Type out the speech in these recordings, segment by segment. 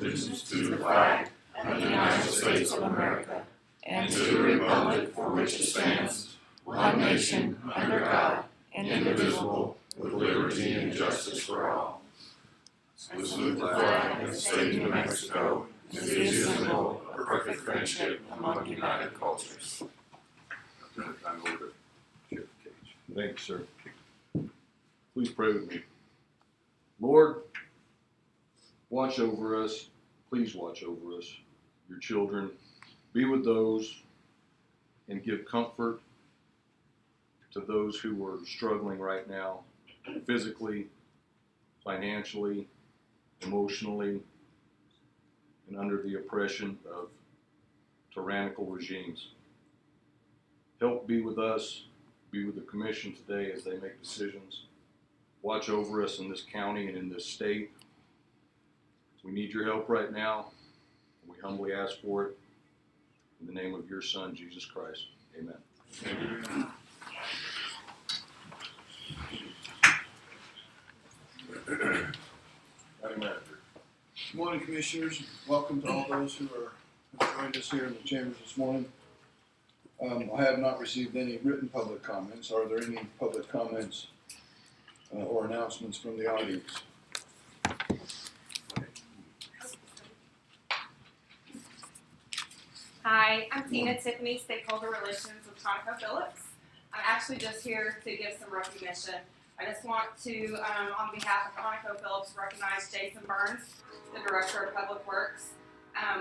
allegiance to the flag of the United States of America and to the republic for which it stands, one nation, under God, indivisible, with liberty and justice for all. We salute the flag of the state of New Mexico as the symbol of perfect friendship among united cultures. I'll turn the time over to Sheriff Cage. Thank you, sir. Please pray with me. Lord, watch over us. Please watch over us, your children. Be with those and give comfort to those who are struggling right now, physically, financially, emotionally, and under the oppression of tyrannical regimes. Help be with us, be with the commission today as they make decisions. Watch over us in this county and in this state. We need your help right now, and we humbly ask for it in the name of your Son, Jesus Christ. Amen. Amen. Madam Manager. Good morning, Commissioners. Welcome to all those who have joined us here in the chambers this morning. I have not received any written public comments. Are there any public comments or announcements from the audience? Hi, I'm Tina Tiffany, Stakeholder Relations with ConocoPhillips. I'm actually just here to give some recognition. I just want to, on behalf of ConocoPhillips, recognize Jason Burns, the Director of Public Works.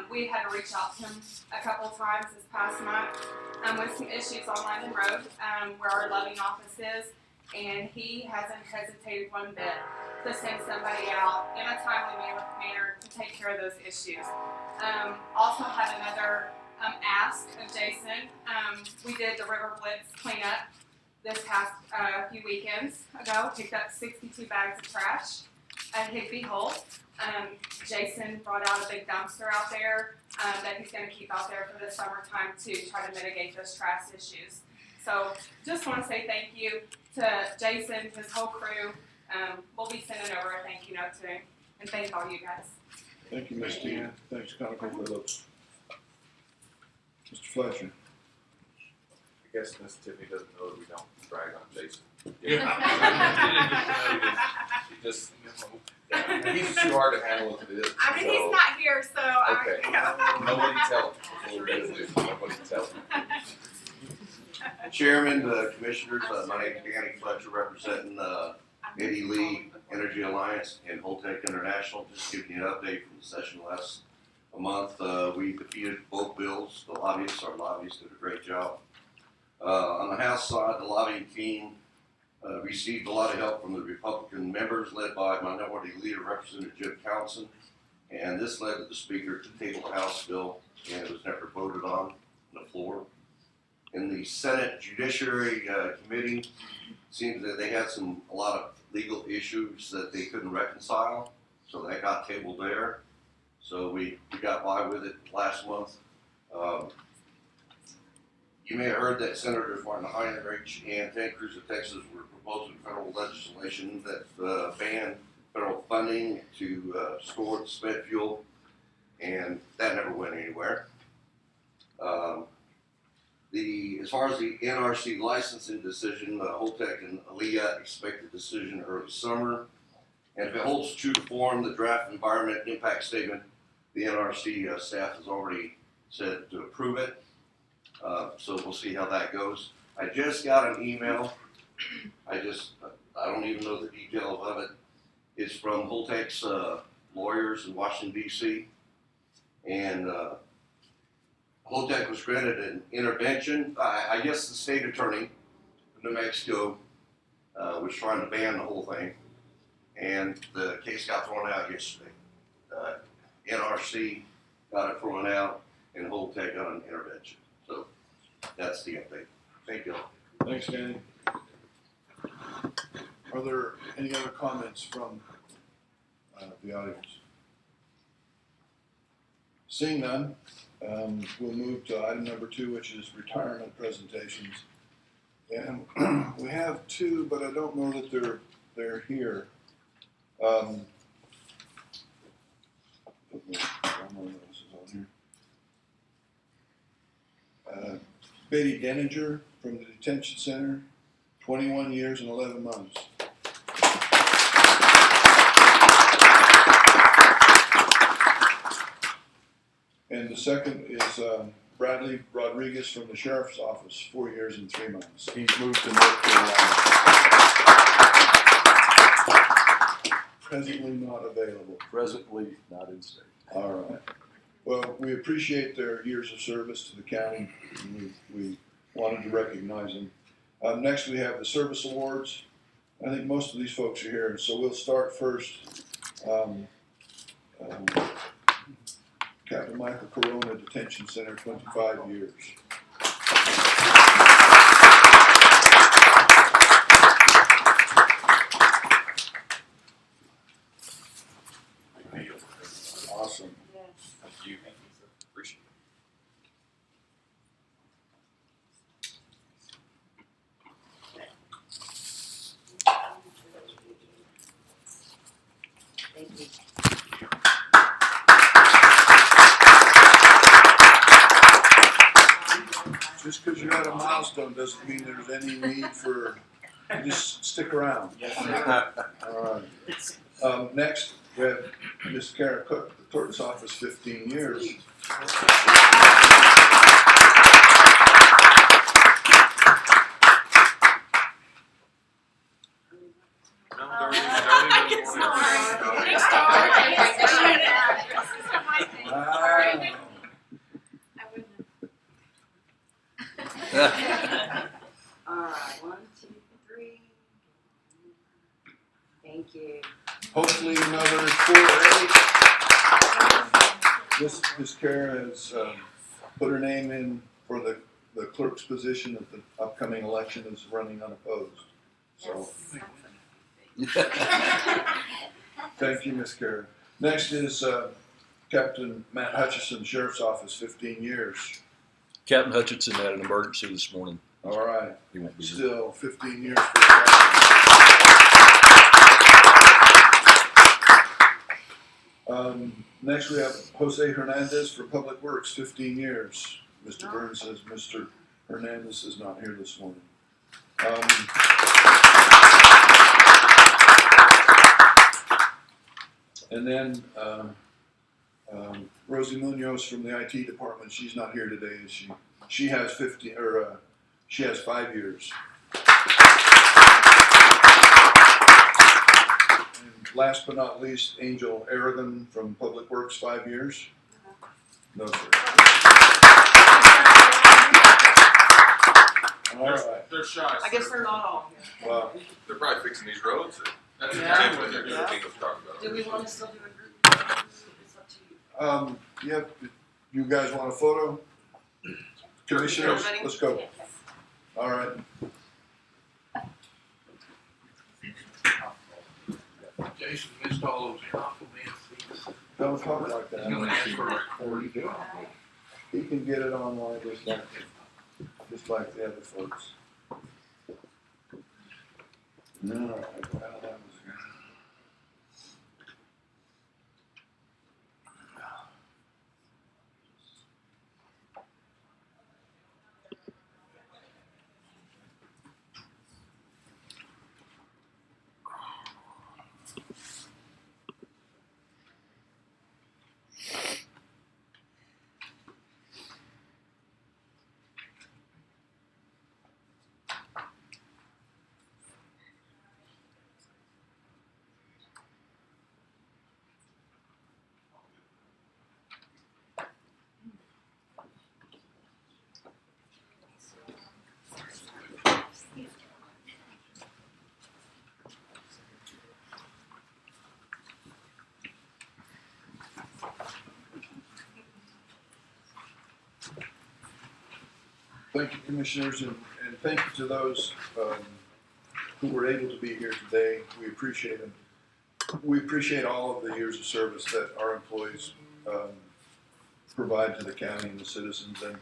We had to reach out to him a couple times this past month with some issues on London Road where our loving office is, and he hasn't hesitated one bit to send somebody out in a timely manner to take care of those issues. Also had another ask of Jason. We did the River Blitz cleanup this past few weekends ago, picked up 62 bags of trash at Higby Hole. Jason brought out a big dumpster out there that he's going to keep out there for the summertime to try to mitigate those trash issues. So just want to say thank you to Jason, his whole crew. We'll be sending over a thank you note to him, and thank all you guys. Thank you, Ms. Tina. Thanks, ConocoPhillips. Mr. Fletcher. I guess Miss Tiffany doesn't know that we don't drag on Jason. He just, he's too hard to handle as it is. I mean, so. he's not here, so Okay. Nobody tell him. Nobody tell him. Chairman, Commissioners, my name is Danny Fletcher, representing Eddy Lee Energy Alliance and Holtec International. Just giving you an update from the session last month. We defeated both bills. Our lobbyists did a great job. On the House side, the lobbying team received a lot of help from the Republican members led by Minority Leader Representative Jim Townsend, and this led to the Speaker to table the House bill, and it was never voted on the floor. In the Senate Judiciary Committee, it seems that they had a lot of legal issues that they couldn't reconcile, so that got tabled there. So we got by with it last month. You may have heard that Senators Martin Heinrich and Ted Cruz of Texas were proposing federal legislation that banned federal funding to store the spent fuel, and that never went anywhere. As far as the NRC licensing decision, Holtec and ALEA expect a decision early summer. And if it holds true to form, the draft environment impact statement, the NRC staff has already said to approve it. So we'll see how that goes. I just got an email. I don't even know the details of it. It's from Holtec's lawyers in Washington, D.C. And Holtec was granted an intervention. I guess the state attorney of New Mexico was trying to ban the whole thing. And the case got thrown out yesterday. NRC got it thrown out, and Holtec got an intervention. So that's the update. Thank you. Thanks, Danny. Are there any other comments from the audience? Seeing none, we'll move to item number 2, which is retirement presentations. And we have 2, but I don't know that they're here. Betty Denninger from the detention center, 21 years and 11 months. And the second is Bradley Rodriguez from the sheriff's office, 4 years and 3 months. He's moved to North Carolina. Presently not available. Presently not in state. All right. Well, we appreciate their years of service to the county, and we wanted to recognize them. Next, we have the service awards. I think most of these folks are here, so we'll start first. Captain Michael Corona, Detention Center, 25 years. Awesome. Thank you. Appreciate Thank you. Just because you're at a milestone doesn't mean there's any need for, just stick around. All right. Next, we have Miss Kara Cook, the clerk's office, 15 years. All right, 1, 2, 3. Thank you. Hopefully another 4-8. Miss Kara has put her name in for the clerk's position at the upcoming election, is running unopposed. So, thank you, Miss Kara. Next is Captain Matt Hutchison, Sheriff's Office, 15 years. Captain Hutchinson had an emergency this morning. All right. He won't be here. Still 15 years for the captain. Next we have Jose Hernandez for Public Works, 15 years. Mr. Burns says Mr. Hernandez is not here this morning. And then Rosie Munoz from the IT department, she's not here today. She has 5 years. And last but not least, Angel Aragon from Public Works, 5 years. No, sir. All right. They're shy. I guess they're not all here. Well, They're probably fixing these roads. That's Yeah. exactly what they're going to talk about. Do we want to still do a group? It's up to you. yep. You guys want a photo? Commissioners, Everybody? let's go. All right. Jason missed all those compliments. Don't talk like He's gonna that. ask for a recording. He can get it online just like the other folks. All right. Well, that was good. Thank you, Commissioners, and thank you to those who were able to be here today. We appreciate them. We appreciate all of the years of service that our employees provide to the county and the citizens, and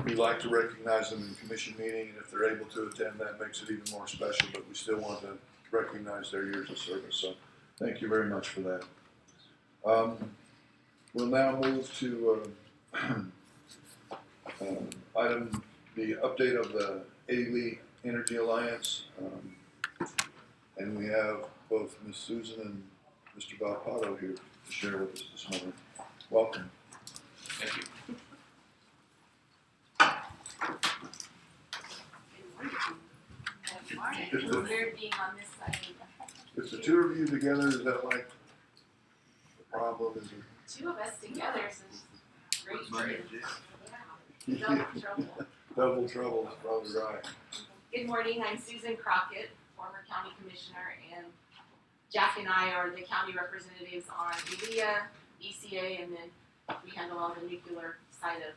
we like to recognize them in commission meeting, and if they're able to attend, that makes it even more special, but we still want to recognize their years of service, so thank you very much for that. We'll now move to Item, the update of the Eddy Lee Energy Alliance. And we have both Ms. Susan and Mr. Valpato here to share with us this morning. Welcome. Thank you. If the, Weird being on this side. if the two of you together, is that like the problem? Is Two of us together, so it's great. Money, Yeah. Double trouble. double trouble, is probably right. Good morning, I'm Susan Crockett, former county commissioner, and Jack and I are the county representatives on ELIA, ECA, and then we handle all the nuclear side of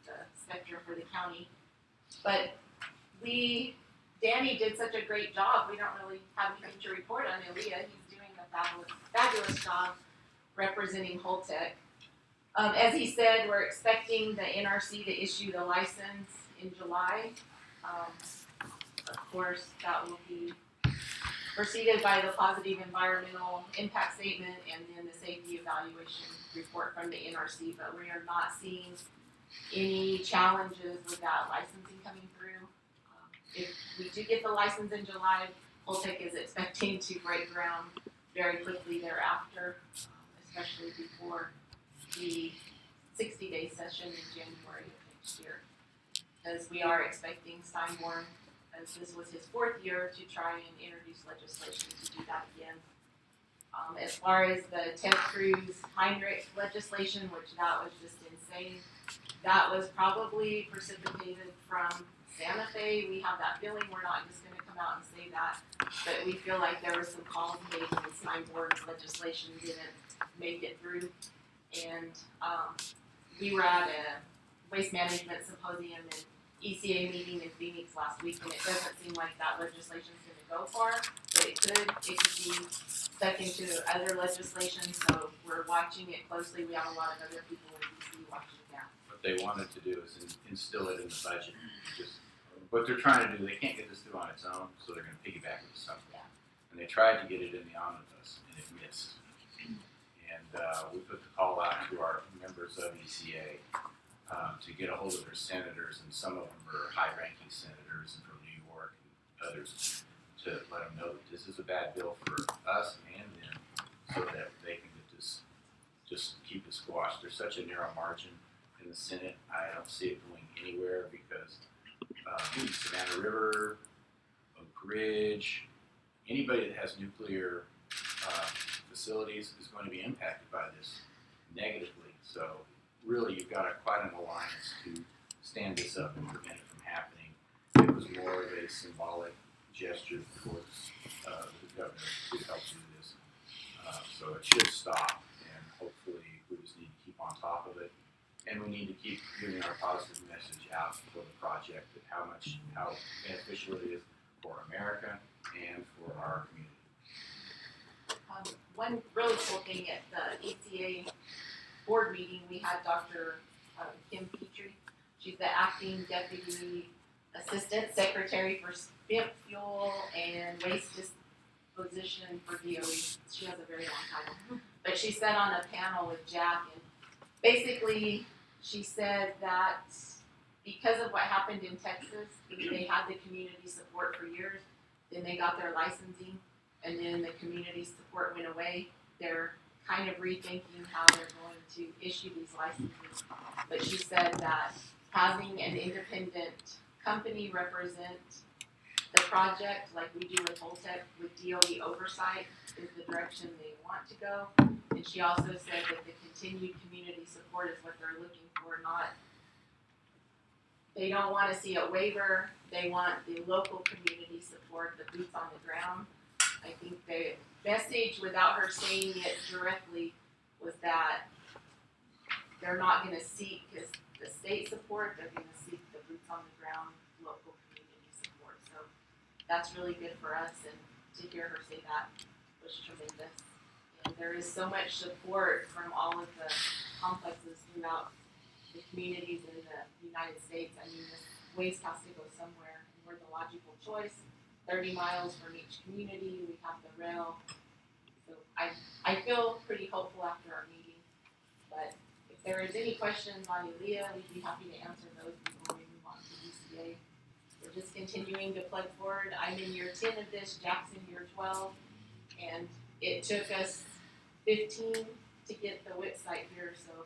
the spectrum for the county. But Danny did such a great job, we don't really have anything to report on ELIA. He's doing a fabulous job representing Holtec. As he said, we're expecting the NRC to issue the license in July. Of course, that will be preceded by the positive environmental impact statement and then the safety evaluation report from the NRC, but we are not seeing any challenges with that licensing coming through. If we do get the license in July, Holtec is expecting to break ground very quickly thereafter, especially before the 60-day session in January of next year. Because we are expecting Steinborn, as this was his 4th year, to try and introduce legislation to do that again. As far as the Ted Cruz Heinrich legislation, which that was just insane, that was probably precipitated from Santa Fe. We have that feeling, we're not just gonna come out and say that, but we feel like there were some calls made when Steinborn's legislation didn't make it through. And we were at a waste management symposium and ECA meeting in Phoenix last week, and it doesn't seem like that legislation's gonna go far, but it could be stuck into other legislation, so we're watching it closely. We have a lot of other people in DC watching it now. What they wanted to do is instill it in the budget. Just what they're trying to do, they can't get this through on its own, so they're going to piggyback it with something. Yeah. And they tried to get it in the omnibus, and it missed. And we put the call out to our members of ECA to get a hold of their senators, and some of them are high-ranking senators and from New York and others, to let them know that this is a bad bill for us and them, so that they can get this, just keep it squashed. There's such a narrow margin in the Senate. I don't see it going anywhere because Savannah River, Oak Ridge, anybody that has nuclear facilities is going to be impacted by this negatively. So really, you've got quite an alliance to stand this up and prevent it from happening. It was more of a symbolic gesture towards the governor to help do this. So it should stop, and hopefully we just need to keep on top of it. And we need to keep giving our positive message out for the project, that how beneficial it is for America and for our community. One really cool thing at the ECA board meeting, we had Dr. Kim Petrie. She's the acting deputy assistant secretary for spent fuel and waste disposition for DOE. She has a very long title, but she sat on a panel with Jack, and basically she said that because of what happened in Texas, they had the community support for years, then they got their licensing, and then the community support went away. They're kind of rethinking how they're going to issue these licenses. But she said that having an independent company represent the project, like we do with Holtec, with DOE oversight, is the direction they want to go. And she also said that the continued community support is what they're looking for, they don't want to see a waiver, they want the local community support, the boots on the ground. I think the message, without her saying it directly, was that they're not going to seek the state support, they're going to seek the boots on the ground, local community support. So that's really good for us, and to hear her say that was tremendous. And there is so much support from all of the complexes throughout the communities in the United States. I mean, this waste has to go somewhere, and we're the logical choice. 30 miles from each community, we have the rail. So I feel pretty hopeful after our meeting, but if there is any questions on ELIA, we'd be happy to answer those before we move on to DCA. We're just continuing to plug forward. I'm in year 10 of this, Jack's in year 12, and it took us 15 to get the WIT site here, so,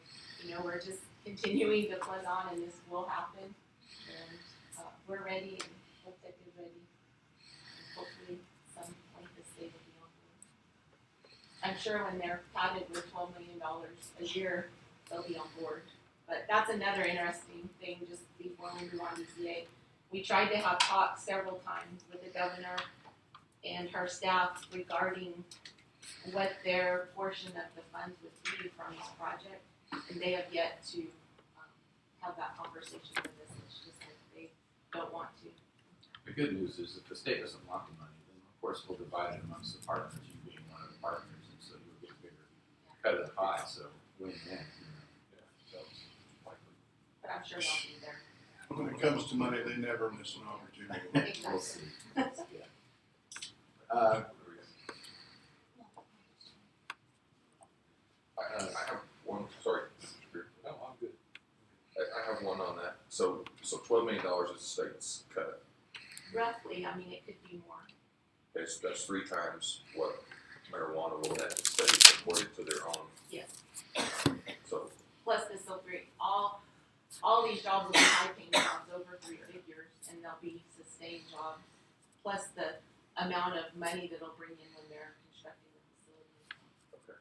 we're just continuing to plug on and this will happen. And we're ready and Holtec is ready. And hopefully some point this state will be on board. I'm sure when they're touted with $12 million a year, they'll be on board. But that's another interesting thing, just before we move on to DCA. We tried to have talks several times with the governor and her staff regarding what their portion of the funds would be from this project, and they have yet to have that conversation with us. It's just that they don't want to. The good news is if the state doesn't want the money, then of course we'll divide it amongst the partners, you being one of the partners, and so you'll get a bigger cut of the pie, so win-win, so it's likely. But I'm sure they'll be there. When it comes to money, they never miss an opportunity. We'll Exactly. see. I have one, sorry. No, I'm good. I have one on that. So $12 million is the state's cut. Roughly, it could be more. That's 3 times what marijuana will net the state according to their own. Yes. So, Plus this will bring all these jobs will be high-paying jobs over 3 figures, and they'll be sustained jobs. Plus the amount of money that it'll bring in when they're constructing the facility. okay.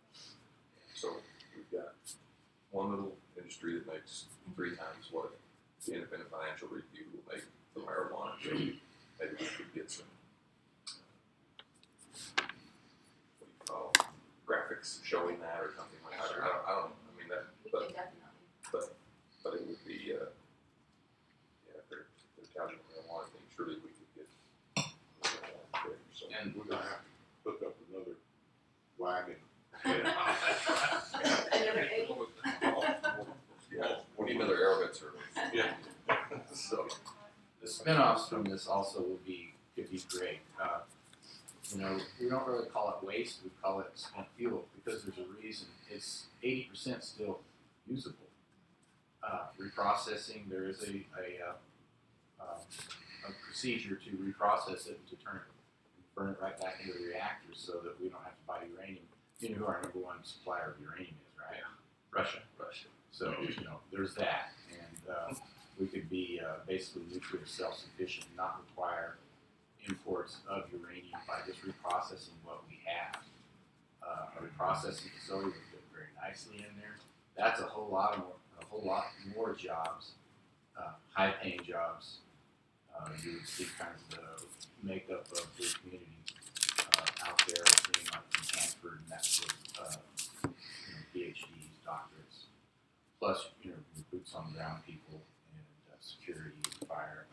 So we've got one little industry that makes 3 times what the independent financial review will make for marijuana. So maybe we could get some, what do you call, graphics showing that or something like that. I don't, that, We but, can definitely. but it would be, yeah, if they're touting marijuana thing, surely we could get, so. And We're gonna have to hook up another wagon. Another Eddy. Yeah, we need another Arrowhead service. Yeah. So, The spinoffs from this also could be great. We don't really call it waste, we call it spent fuel, because there's a reason. It's 80% still usable. Reprocessing, there is a procedure to reprocess it and to burn it right back into the reactor so that we don't have to buy uranium. You know who our number 1 supplier of uranium is, right? Russia. So, there's that. And we could be basically nuclear self-sufficient, not require imports of uranium by just reprocessing what we have. A reprocessing facility would fit very nicely in there. That's a whole lot more jobs, high-paying jobs. You would see kind of the makeup of the community out there, being like from Hanford and that sort of PhDs, doctorates, plus boots on the ground people and security and fire.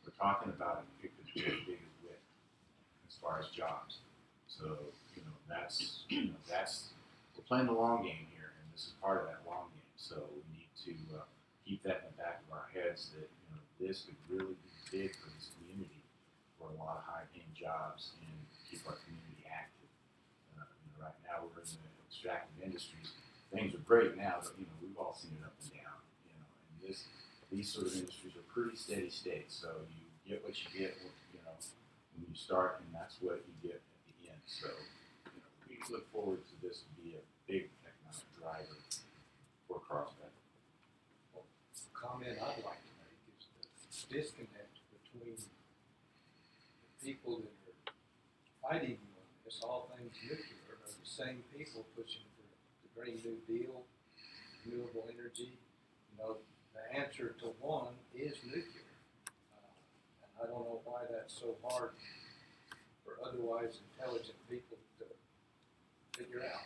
We're talking about it could be as big as WIT as far as jobs. So that's we're playing the long game here, and this is part of that long game. So we need to keep that in the back of our heads that this could really be big for this community, for a lot of high-paying jobs, and keep our community active. Right now we're in the extractive industries. Things are great now, but we've all seen it up and down. And these sort of industries are pretty steady state. So you get what you get, when you start, and that's what you get at the end. So we look forward to this to be a big economic driver for Carlsbad. Comment I'd like to make is the disconnect between the people that are fighting on this, all things nuclear, are the same people pushing for the Green New Deal, renewable energy. The answer to one is nuclear. And I don't know why that's so hard for otherwise intelligent people to figure out.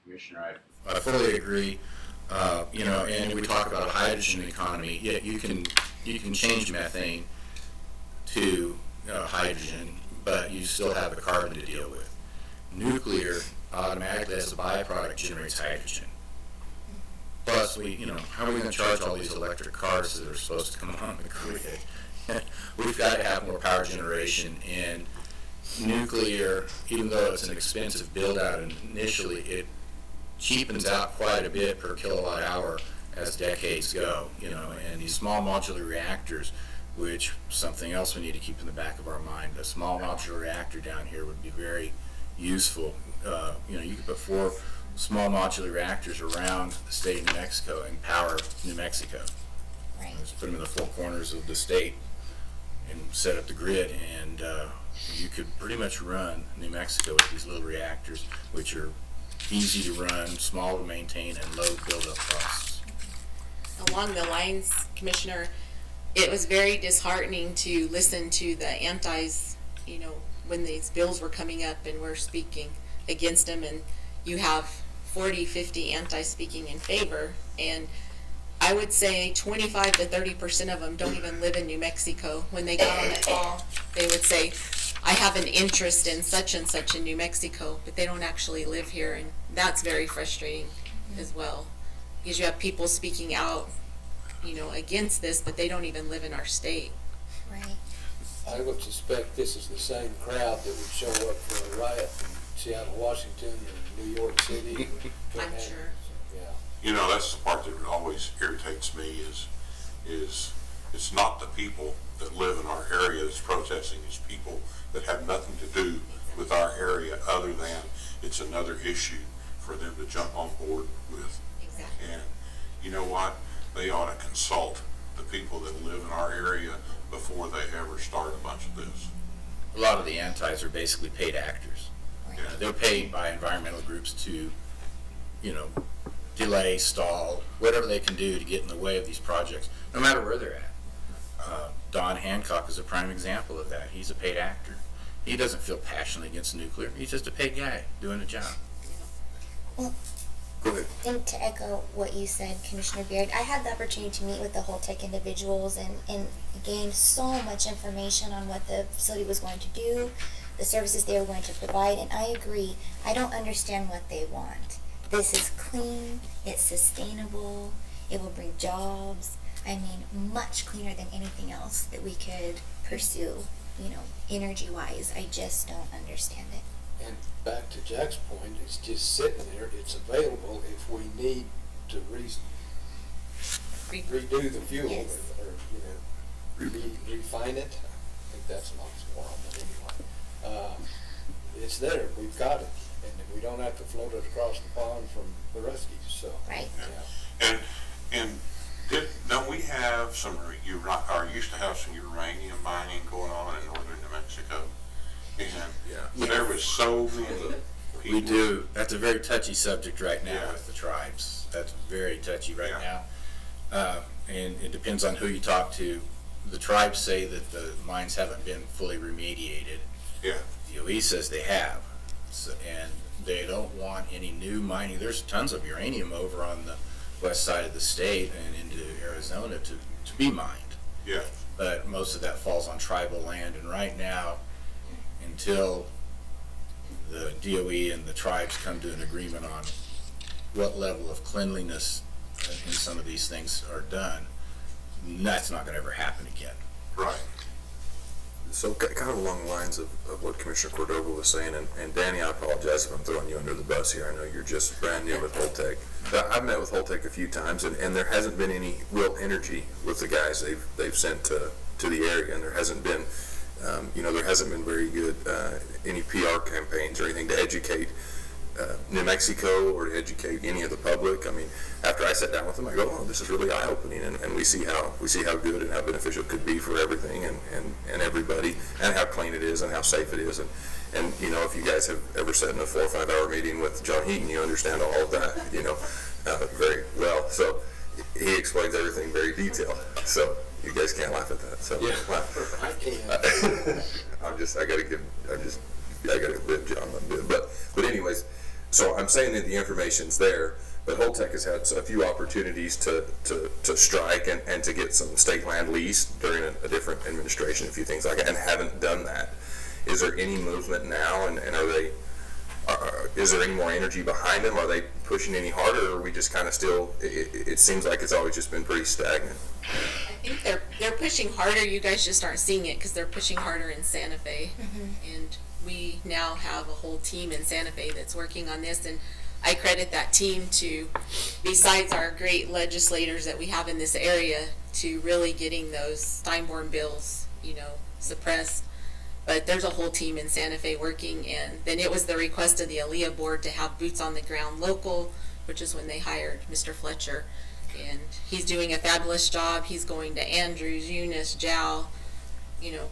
Commissioner, I fully agree. And we talk about a hydrogen economy. Yet you can change methane to hydrogen, but you still have the carbon to deal with. Nuclear automatically, as a byproduct, generates hydrogen. Plus, how are we going to charge all these electric cars that are supposed to come on the grid? We've got to have more power generation, and nuclear, even though it's an expensive build out initially, cheapens out quite a bit per kilowatt hour as decades go, and these small modular reactors, which something else we need to keep in the back of our mind, a small modular reactor down here would be very useful. You could put 4 small modular reactors around the state of New Mexico and power New Mexico. Right. Just put them in the 4 corners of the state and set up the grid, and you could pretty much run New Mexico with these little reactors, which are easy to run, small to maintain, and low build-up costs. Along the lines, Commissioner, it was very disheartening to listen to the antis, when these bills were coming up and we're speaking against them, and you have 40, 50 antis speaking in favor, and I would say 25 to 30% of them don't even live in New Mexico. When they got on the call, they would say, I have an interest in such and such in New Mexico, but they don't actually live here, and that's very frustrating as well. Because you have people speaking out, against this, but they don't even live in our state. Right. I would suspect this is the same crowd that would show up for a riot in Seattle, Washington, or New York City. I'm sure. Yeah. That's the part that always irritates me is it's not the people that live in our area that's protesting, it's people that have nothing to do with our area other than it's another issue for them to jump on board with. Exactly. And you know what? They ought to consult the people that live in our area before they ever start a bunch of this. A lot of the antis are basically paid actors. Right. They're paid by environmental groups to, delay, stall, whatever they can do to get in the way of these projects, no matter where they're at. Don Hancock is a prime example of that. He's a paid actor. He doesn't feel passionately against nuclear. He's just a paid guy doing a job. Well, Go ahead. I think to echo what you said, Commissioner Beard, I had the opportunity to meet with the whole tech individuals and gained so much information on what the facility was going to do, the services they were going to provide, and I agree, I don't understand what they want. This is clean, it's sustainable, it will bring jobs, much cleaner than anything else that we could pursue, energy-wise. I just don't understand it. And back to Jack's point, it's just sitting there, it's available if we need to redo the fuel Yes. or refine it. I think that's an oxymoron, but anyway. It's there, we've got it, and we don't have to float it across the pond from the Ruskies, so. Right. Yeah. And don't we have some, used to have some uranium mining going on in northern New Mexico? And there was so many people. We do. That's a very touchy subject right now Yeah. with the tribes. That's very touchy right Yeah. now. And it depends on who you talk to. The tribes say that the mines haven't been fully remediated. Yeah. DOE says they have. And they don't want any new mining. There's tons of uranium over on the west side of the state and into Arizona to be mined. Yeah. But most of that falls on tribal land. And right now, until the DOE and the tribes come to an agreement on what level of cleanliness in some of these things are done, that's not going to ever happen again. Right. So kind of along the lines of what Commissioner Cordova was saying, and Danny, I apologize if I'm throwing you under the bus here. I know you're just brand new with Holtec. I've met with Holtec a few times, and there hasn't been any real energy with the guys they've sent to the area, and there hasn't been, there hasn't been very good any PR campaigns or anything to educate New Mexico or to educate any of the public. I mean, after I sat down with them, I go, oh, this is really eye-opening, and we see how good and how beneficial it could be for everything and everybody, and how clean it is and how safe it is. And if you guys have ever sat in a 4 or 5 hour meeting with John Heaton, you understand all of that, very well. So he explains everything very detailed. So you guys can't laugh at that. So Yeah, laugh. I can. I gotta rib John a bit. But anyways, so I'm saying that the information's there, but Holtec has had a few opportunities to strike and to get some state land leased during a different administration, a few things like that, and haven't done that. Is there any movement now, and is there any more energy behind them? Are they pushing any harder, or are we just kind of still, it seems like it's always just been pretty stagnant? I think they're pushing harder. You guys just aren't seeing it because they're pushing harder in Santa Fe. And we now have a whole team in Santa Fe that's working on this. And I credit that team to, besides our great legislators that we have in this area, to really getting those Steinborn bills, suppressed. But there's a whole team in Santa Fe working, and then it was the request of the ALEA board to have boots on the ground local, which is when they hired Mr. Fletcher. And he's doing a fabulous job. He's going to Andrews, Eunice, Jow,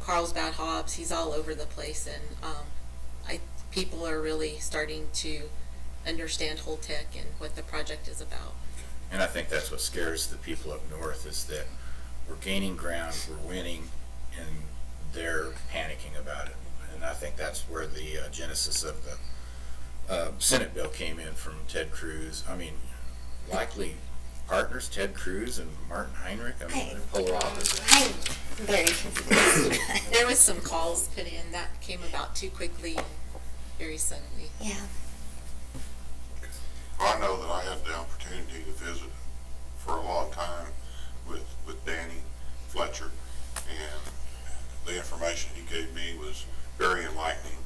Carlsbad, Hobbs. He's all over the place, and people are really starting to understand Holtec and what the project is about. And I think that's what scares the people up north, is that we're gaining ground, we're winning, and they're panicking about it. And I think that's where the genesis of the Senate bill came in from Ted Cruz. I mean, likely partners, Ted Cruz and Martin Heinrich. I mean, they're polar opposites. I'm very confused. There was some calls put in that came about too quickly, very suddenly. Yeah. Well, I know that I had the opportunity to visit for a long time with Danny Fletcher, and the information he gave me was very enlightening,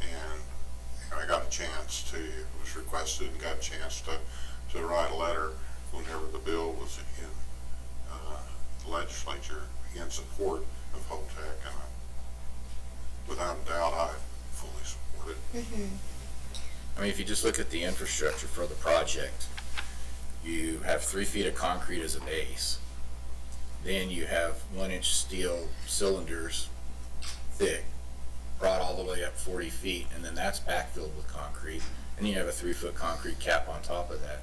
and I got a chance to, it was requested and got a chance to write a letter whenever the bill was in the legislature in support of Holtec, and without a doubt I fully support it. Mm-hmm. I mean, if you just look at the infrastructure for the project, you have 3 feet of concrete as a base. Then you have 1-inch steel cylinders, thick, brought all the way up 40 feet, and then that's backfilled with concrete. And you have a 3-foot concrete cap on top of that.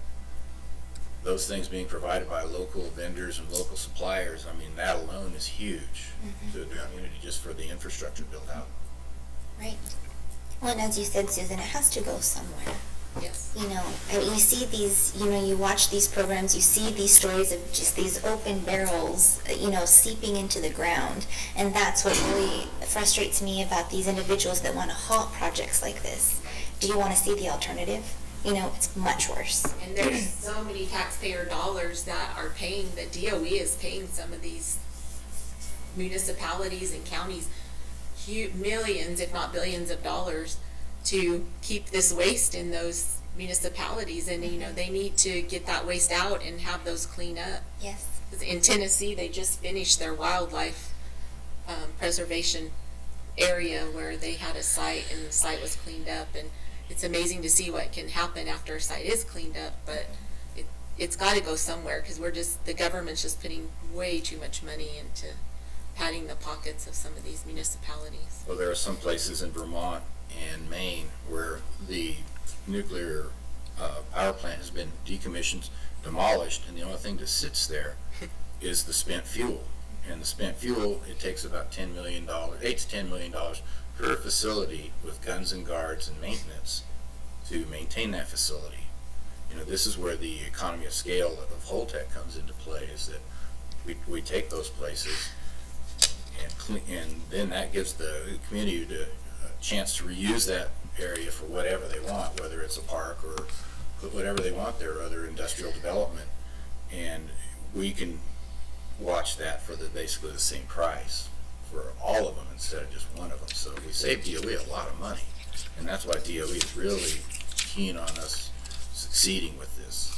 Those things being provided by local vendors and local suppliers, I mean, that alone is huge to the community just for the infrastructure built out. Right. Well, and as you said, Susan, it has to go somewhere. Yes. I mean, you see these, you watch these programs, you see these stories of just these open barrels, seeping into the ground. And that's what really frustrates me about these individuals that want to halt projects like this. Do you want to see the alternative? It's much worse. And there's so many taxpayer dollars that are paying, the DOE is paying some of these municipalities and counties millions, if not billions of dollars to keep this waste in those municipalities. And, they need to get that waste out and have those clean up. Yes. In Tennessee, they just finished their wildlife preservation area where they had a site and the site was cleaned up. And it's amazing to see what can happen after a site is cleaned up, but it's got to go somewhere, because the government's just putting way too much money into padding the pockets of some of these municipalities. Well, there are some places in Vermont and Maine where the nuclear power plant has been decommissioned, demolished, and the only thing that sits there is the spent fuel. And the spent fuel, it takes about $8 to $10 million per facility with guns and guards and maintenance to maintain that facility. This is where the economy of scale of Holtec comes into play, is that we take those places and then that gives the community a chance to reuse that area for whatever they want, whether it's a park or put whatever they want there, or other industrial development. And we can watch that for basically the same price for all of them instead of just one of them. So we save DOE a lot of money, and that's why DOE is really keen on us succeeding with this.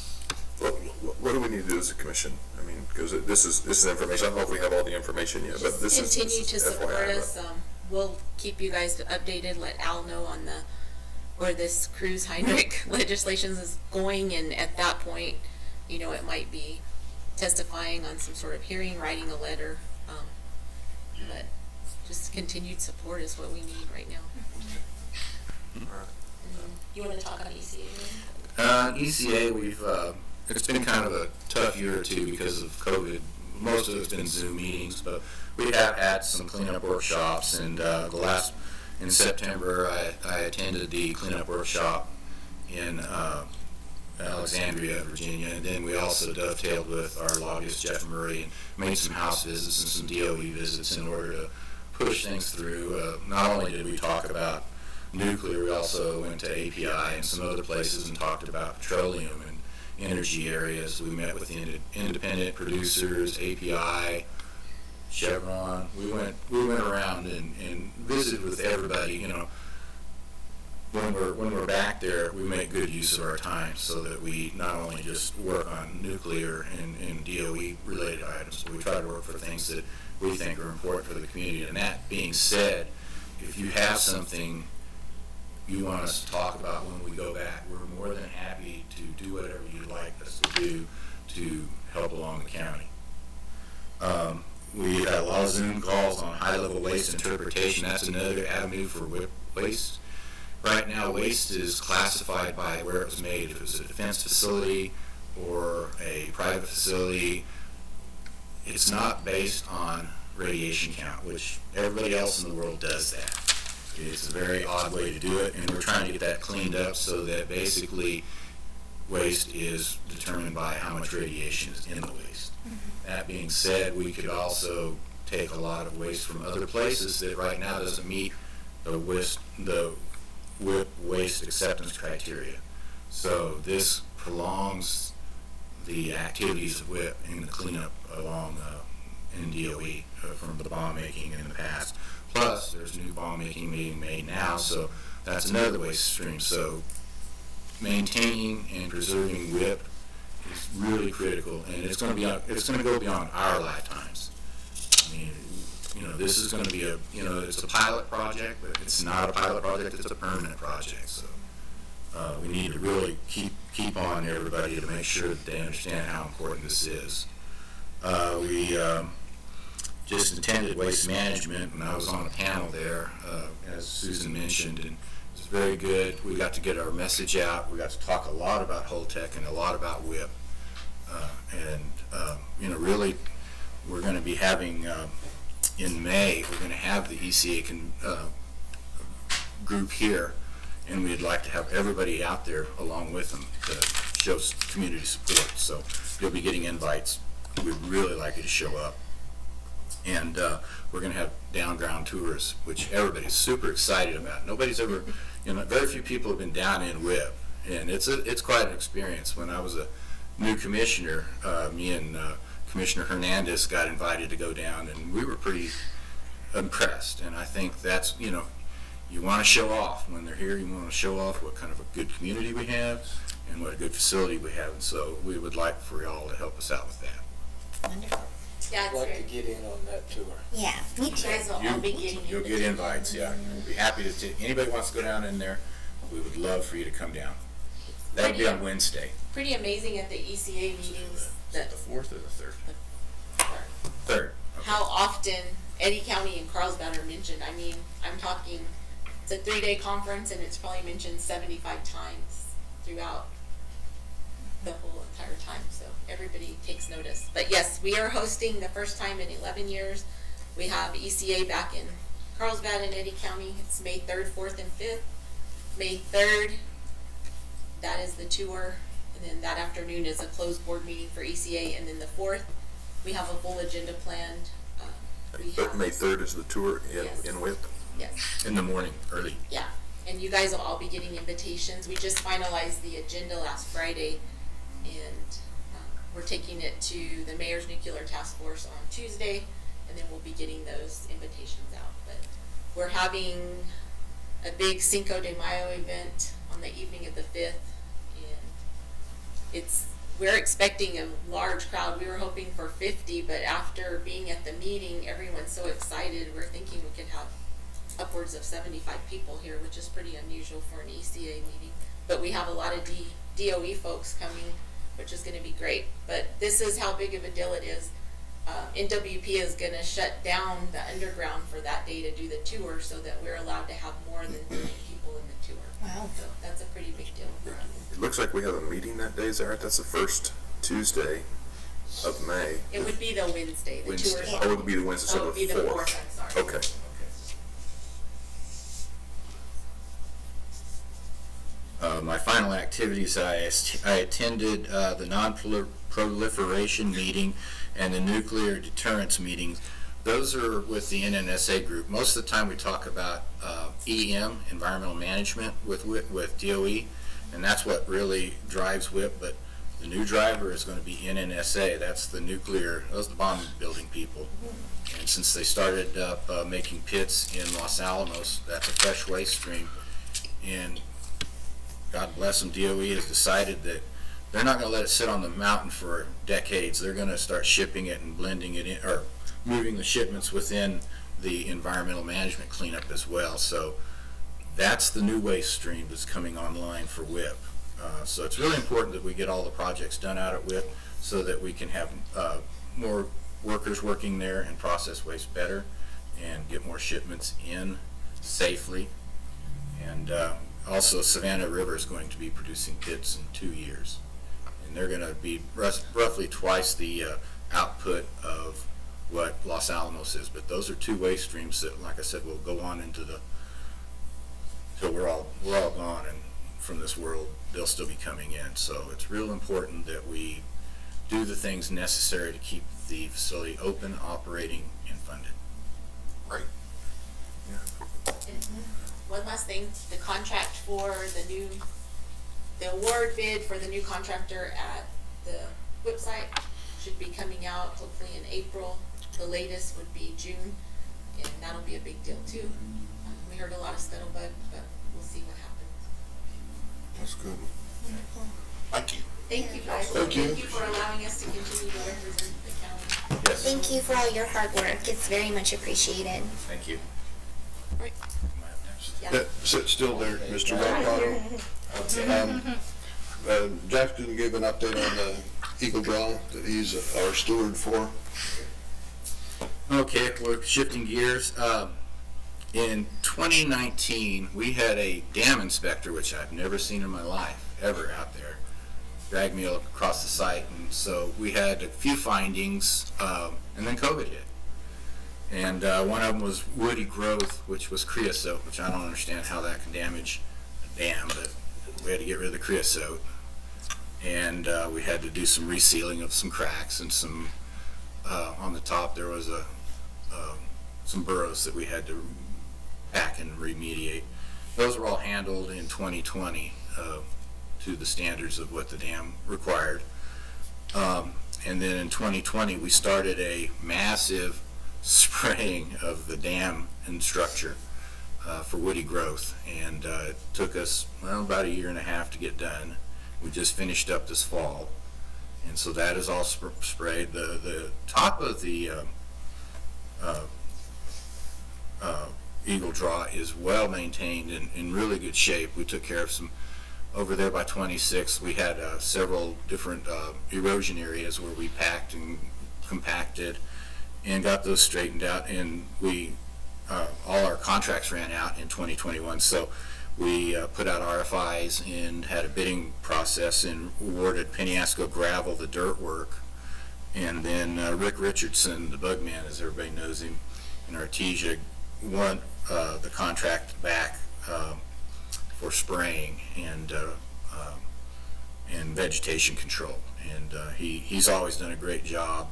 What do we need to do as a commission? I mean, because this is information. I don't know if we have all the information yet, but this is continue to support FYI, us. We'll keep you guys updated. Let Al know on where this Cruz Heinrich legislation is going, and at that point, it might be testifying on some sort of hearing, writing a letter. But just continued support is what we need right now. You want to talk on ECA? ECA, we've it's been kind of a tough year or two because of COVID. Most of it's been Zoom meetings, but we have had some cleanup workshops. And in September, I attended the cleanup workshop in Alexandria, Virginia, and then we also dovetailed with our lobbyist Jeff Murray and made some house visits and some DOE visits in order to push things through. Not only did we talk about nuclear, we also went to API and some other places and talked about petroleum and energy areas. We met with the independent producers, API, Chevron. We went around and visited with everybody. when we're back there, we make good use of our time so that we not only just work on nuclear and DOE related items, but we try to work for things that we think are important for the community. And that being said, if you have something you want us to talk about when we go back, we're more than happy to do whatever you'd like us to do to help along the county. We had a lot of Zoom calls on high-level waste interpretation. That's another avenue for waste. Right now, waste is classified by where it was made. If it was a defense facility or a private facility, it's not based on radiation count, which everybody else in the world does that. It's a very odd way to do it, and we're trying to get that cleaned up so that basically waste is determined by how much radiation is in the waste. That being said, we could also take a lot of waste from other places that right now doesn't meet the WIP waste acceptance criteria. So this prolongs the activities of WIP and the cleanup along in DOE from the bomb making in the past. Plus, there's new bomb making being made now, so that's another waste stream. So maintaining and preserving WIP is really critical, and it's going to go beyond our lifetimes. I mean, you know, this is going to be it's a pilot project, but it's not a pilot project, it's a permanent project. So we need to really keep on everybody to make sure that they understand how important this is. We just attended waste management, and I was on a panel there, as Susan mentioned, and it was very good. We got to get our message out. We got to talk a lot about Holtec and a lot about WIP. Really, we're going to be having, in May, we're going to have the ECA group here, and we'd like to have everybody out there along with them to show community support. So you'll be getting invites. We'd really like you to show up. And we're going to have down-ground tours, which everybody's super excited about. Nobody's ever, very few people have been down in WIP, and it's quite an experience. When I was a new commissioner, me and Commissioner Hernandez got invited to go down, and we were pretty impressed. And I think that's, you want to show off. When they're here, you want to show off what kind of a good community we have and what a good facility we have. And so we would like for y'all to help us out with that. Wonderful. Yeah, I'd like to get in on that tour. Yeah, me You too. guys will all be getting You'll get invites, yeah. We'll be happy to take, anybody wants to go down in there, we would love for you to come down. That'll be on Wednesday. pretty amazing at the ECA meetings that The 4th or the 3rd? the 3rd. Okay. how often Eddy County and Carlsbad are mentioned. I mean, I'm talking, it's a 3-day conference and it's probably mentioned 75 times throughout the whole entire time, so everybody takes notice. But yes, we are hosting the first time in 11 years. We have ECA back in Carlsbad and Eddy County. It's May 3rd, 4th, and 5th. May 3rd, that is the tour, and then that afternoon is a closed board meeting for ECA, and then the 4th, we have a full agenda planned. But May 3rd is the tour Yes. in WIP? Yes. In the morning, early. Yeah, and you guys will all be getting invitations. We just finalized the agenda last Friday, and we're taking it to the Mayor's Nuclear Task Force on Tuesday, and then we'll be getting those invitations out. But we're having a big Cinco de Mayo event on the evening of the 5th, and we're expecting a large crowd. We were hoping for 50, but after being at the meeting, everyone's so excited, we're thinking we could have upwards of 75 people here, which is pretty unusual for an ECA meeting. But we have a lot of DOE folks coming, which is going to be great. But this is how big of a deal it is. NWP is going to shut down the underground for that day to do the tour so that we're allowed to have more than 30 people in the tour. Wow. So that's a pretty big deal for us. It looks like we have a meeting that day, is that right? That's the first Tuesday of May. It would be the Wednesday. The Wednesday. tour. Oh, it would be the Wednesday, Oh, so it would be the the 4th. 4th, I'm sorry. Okay. My final activities, I attended the non-proliferation meeting and the nuclear deterrence meetings. Those are with the NNSA group. Most of the time we talk about EM, environmental management, with DOE, and that's what really drives WIP, but the new driver is going to be NNSA. That's the those are the bomb building people. And since they started up making pits in Los Alamos, that's a fresh waste stream. and God bless them, DOE has decided that they're not going to let it sit on the mountain for decades. They're going to start shipping it and blending it in, or moving the shipments within the environmental management cleanup as well. So that's the new waste stream that's coming online for WIP. So it's really important that we get all the projects done out at WIP so that we can have more workers working there and process waste better and get more shipments in safely. And also Savannah River is going to be producing pits in 2 years. And they're going to be roughly twice the output of what Los Alamos is. But those are two waste streams that, like I said, will go on into the, till we're all gone, and from this world, they'll still be coming in. So it's real important that we do the things necessary to keep the facility open, operating, and funded. Right. One last thing, the contract for the award bid for the new contractor at the website should be coming out hopefully in April. The latest would be June, and that'll be a big deal too. We heard a lot of scuttlebutt, but we'll see what happens. That's good. Thank you. Thank you guys. Thank you. Thank you for allowing us to continue to represent the county. Yes. Thank you for all your hard work. It's very much appreciated. Thank you. Right. Yeah, sit still there, Mr. Rockbottom. Jeff can give an update on the Eagle Draw that he's our steward for. Okay, we're shifting gears. In 2019, we had a dam inspector, which I've never seen in my life, ever out there, drag me across the site. And so we had a few findings, and then COVID hit. And one of them was woody growth, which was creosote, which I don't understand how that can damage a dam, but we had to get rid of the creosote. And we had to do some resealing of some cracks, and some, on the top there was some burrows that we had to pack and remediate. Those were all handled in 2020 to the standards of what the dam required. And then in 2020 we started a massive spraying of the dam and structure for woody growth, and it took us about 1.5 years to get done. We just finished up this fall, and so that is all sprayed. The top of the Eagle Draw is well maintained and in really good shape. We took care of some over there by 26. We had several different erosion areas where we packed and compacted and got those straightened out, and we all our contracts ran out in 2021, so we put out RFIs and had a bidding process and awarded Penasco Gravel the dirt work, and then Rick Richardson, the bug man as everybody knows him, in Artesia, won the contract back for spraying and vegetation control, and he's always done a great job.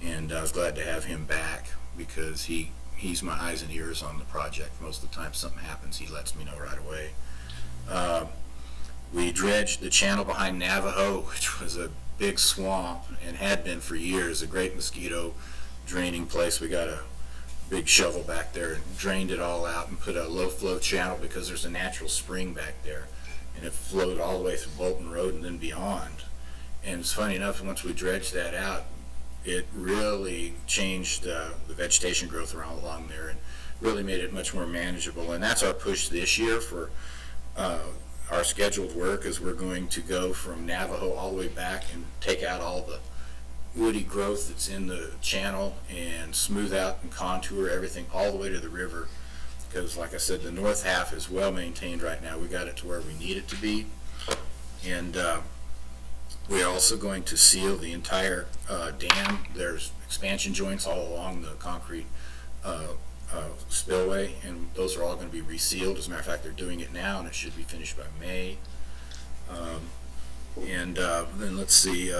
And I was glad to have him back because he's my eyes and ears on the project. Most of the time something happens, he lets me know right away. We dredged the channel behind Navajo, which was a big swamp and had been for years, a great mosquito draining place. We got a big shovel back there and drained it all out and put a low flow channel because there's a natural spring back there, and it flowed all the way through Bolton Road and then beyond. And it's funny enough, once we dredged that out, it really changed the vegetation growth along there and really made it much more manageable. And that's our push this year for our scheduled work, is we're going to go from Navajo all the way back and take out all the woody growth that's in the channel and smooth out and contour everything all the way to the river, because like I said, the north half is well maintained right now. We got it to where we need it to be, and we're also going to seal the entire dam. There's expansion joints all along the concrete spillway, and those are all going to be resealed. As a matter of fact, they're doing it now, and it should be finished by May. And then let's see,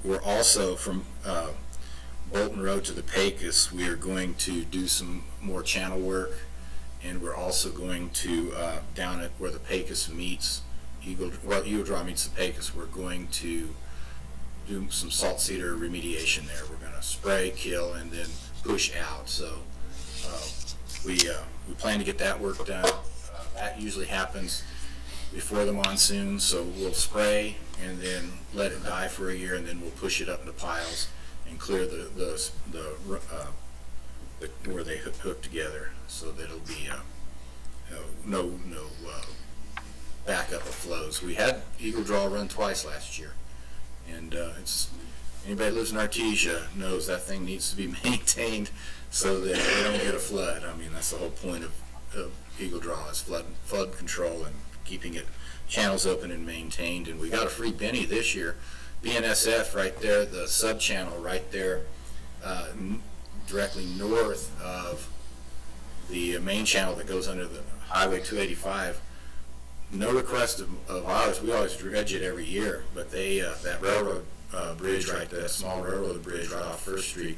we're also from Bolton Road to the Pecos, we are going to do some more channel work, and we're also going to, down at where the Pecos meets, Eagle Draw meets the Pecos, we're going to do some salt cedar remediation there. We're going to spray, kill, and then push out. So we plan to get that work done that usually happens before the monsoon, so we'll spray and then let it die for a year, and then we'll push it up into piles and clear where they hook together, so that it'll be no backup of flows. We had Eagle Draw run twice last year, and anybody that lives in Artesia knows that thing needs to be maintained so that they don't get a flood. I mean, that's the whole point of Eagle Draw, is flood control and keeping it channels open and maintained. And we got a free Benny this year. BNSF right there, the sub channel right there, directly north of the main channel that goes under the Highway 285. No request of ours. We always dredge it every year, but they that railroad bridge right there, that small railroad bridge right off First Street,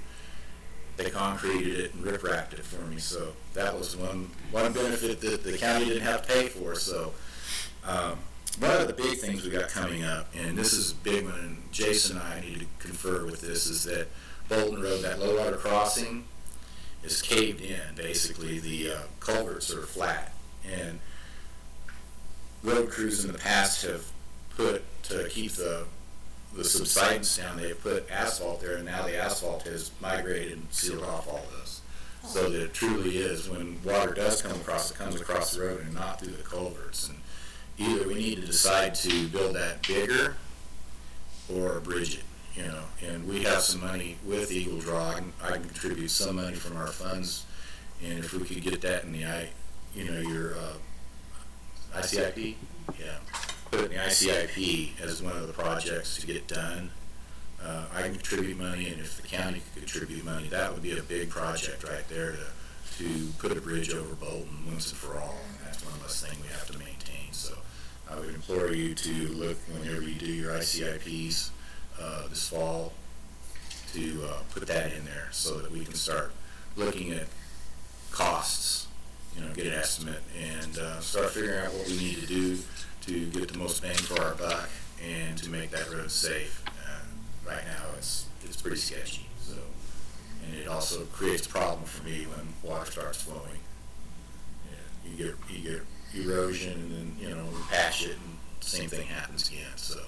they concreted it and rip-wrapped it for me. So that was one benefit that the county didn't have to pay for. So one of the big things we got coming up, and this is a big one, and Jason and I need to confer with this, is that Bolton Road, that low water crossing, is caved in. Basically, the culverts are flat, and road crews in the past have put, to keep the subsidence down, they have put asphalt there, and now the asphalt has migrated and sealed off all this. So that it truly is, when water does come across, it comes across the road and not through the culverts. And either we need to decide to build that bigger or bridge it, you know. And we have some money with Eagle Draw. I can contribute some money from our funds, and if we could get that in the your ICIP, yeah, put it in the ICIP as one of the projects to get done. I can contribute money, and if the county could contribute money, that would be a big project right there to put a bridge over Bolton once and for all. And that's one less thing we have to maintain. So I would implore you to look whenever you do your ICIPs this fall to put that in there so that we can start looking at costs, get an estimate, and start figuring out what we need to do to get the most bang for our buck and to make that road safe. Right now it's pretty sketchy, so, and it also creates a problem for me when water starts flowing. You get erosion, and then we patch it and the same thing happens again. So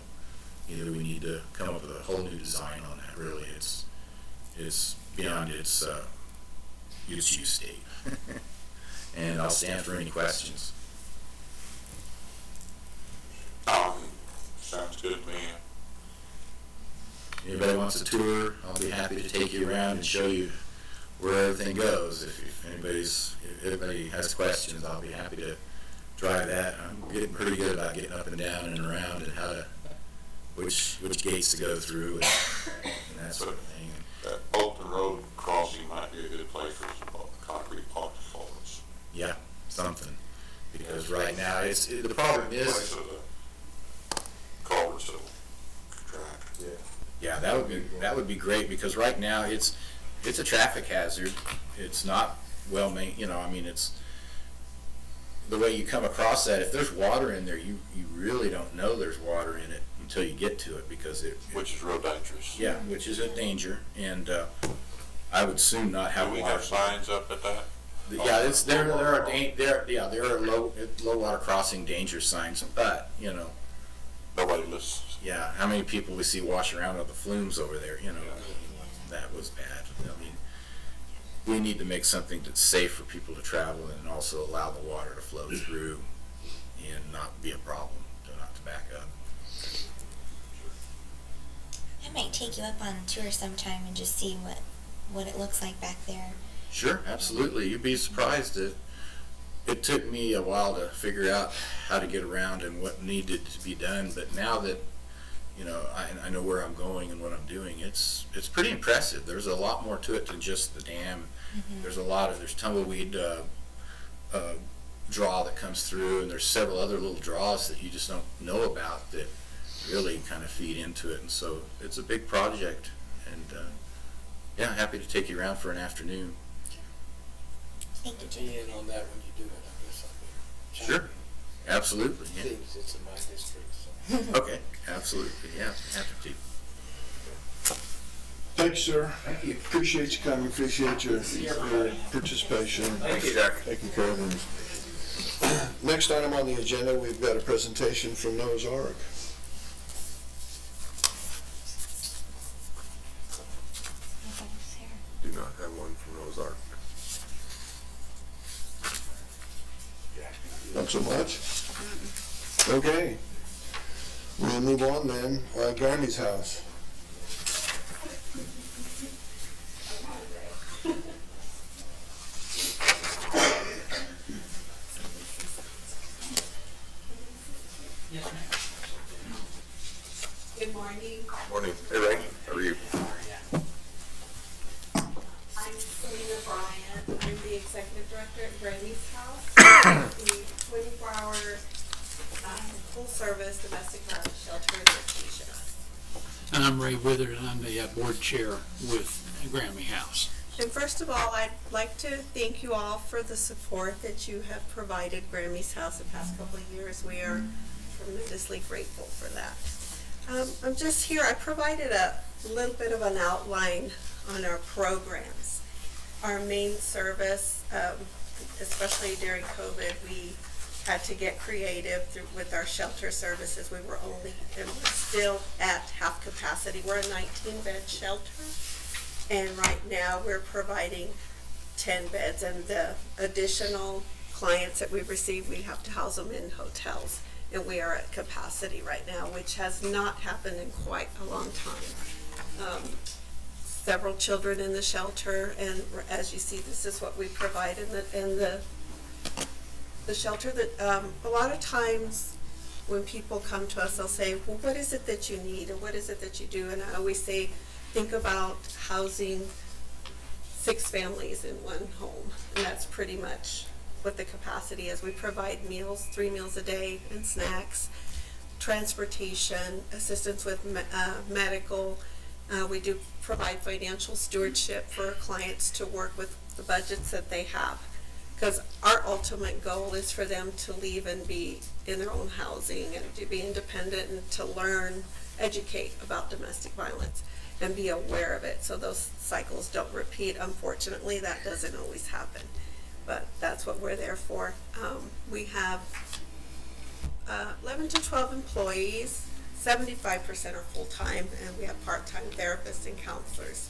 either we need to come up with a whole new design on that. Really, it's beyond its use state. And I'll stand for any questions. Sounds good to me. Anybody wants a tour, I'll be happy to take you around and show you where everything goes. If anybody has questions, I'll be happy to try that. I'm getting pretty good about getting up and down and around, and which gates to go through and that sort of thing. That Bolton Road crossing might be a good place for some concrete block culverts. Yeah, something. Because right now, the problem is... Culverts will contract. Yeah. Yeah, that would be great, because right now it's a traffic hazard. It's not well maintained. It's the way you come across that. If there's water in there, you really don't know there's water in it until you get to it, because which is real dangerous. Yeah, which is a danger, and I would soon not have water. Do we have signs up at that? Yeah, there are low water crossing danger signs, but nobody listens. Yeah, how many people we see wash around with the flumes over there, that was bad. We need to make something that's safe for people to travel, and also allow the water to flow through and not be a problem, not to back up. I might take you up on a tour sometime and just see what it looks like back there. Sure, absolutely. You'd be surprised that it took me a while to figure out how to get around and what needed to be done, but now that I know where I'm going and what I'm doing, it's pretty impressive. There's a lot more to it than just the dam. Mm-hmm. There's tumbleweed draw that comes through, and there's several other little draws that you just don't know about that really kind of feed into it. And so it's a big project, and happy to take you around for an afternoon. Thank you, Be in on that when you do it, I guess I'll be. Sure, absolutely. Yeah. It's in my district. Okay, absolutely, yeah, happy to. Thanks, sir. Thank you. Appreciate you coming, appreciate your participation. Thank you. Taking care of things. Next item on the agenda, we've got a presentation from Noah's Ark. Do not have one from Noah's Ark. Not so much? Okay. We'll move on then. Grammy's house. Good morning. Morning. Hey, Ray. How are you? I'm Selena Bryant. I'm the executive director at Grammy's House, the 24-hour full-service domestic violence shelter in Artesia. And I'm Ray Withers, and I'm the board chair with Grammy House. And first of all, I'd like to thank you all for the support that you have provided Grammy's House the past couple of years. We are tremendously grateful for that. I'm just here, I provided a little bit of an outline on our programs. Our main service, especially during COVID, we had to get creative with our shelter services. We were only, and we're still at half capacity. We're a 19-bed shelter, and right now we're providing 10 beds, and the additional clients that we've received, we have to house them in hotels. And we are at capacity right now, which has not happened in quite a long time. Several children in the shelter, and as you see, this is what we provide in the shelter. That a lot of times when people come to us, they'll say, well, what is it that you need, or what is it that you do? And I always say, think about housing 6 families in one home, and that's pretty much what the capacity is. We provide meals, 3 meals a day, and snacks, transportation, assistance with medical. We do provide financial stewardship for our clients to work with the budgets that they have, because our ultimate goal is for them to leave and be in their own housing and to be independent and to learn, educate about domestic violence and be aware of it so those cycles don't repeat. Unfortunately, that doesn't always happen. But that's what we're there for. We have 11 to 12 employees, 75% are full-time, and we have part-time therapists and counselors.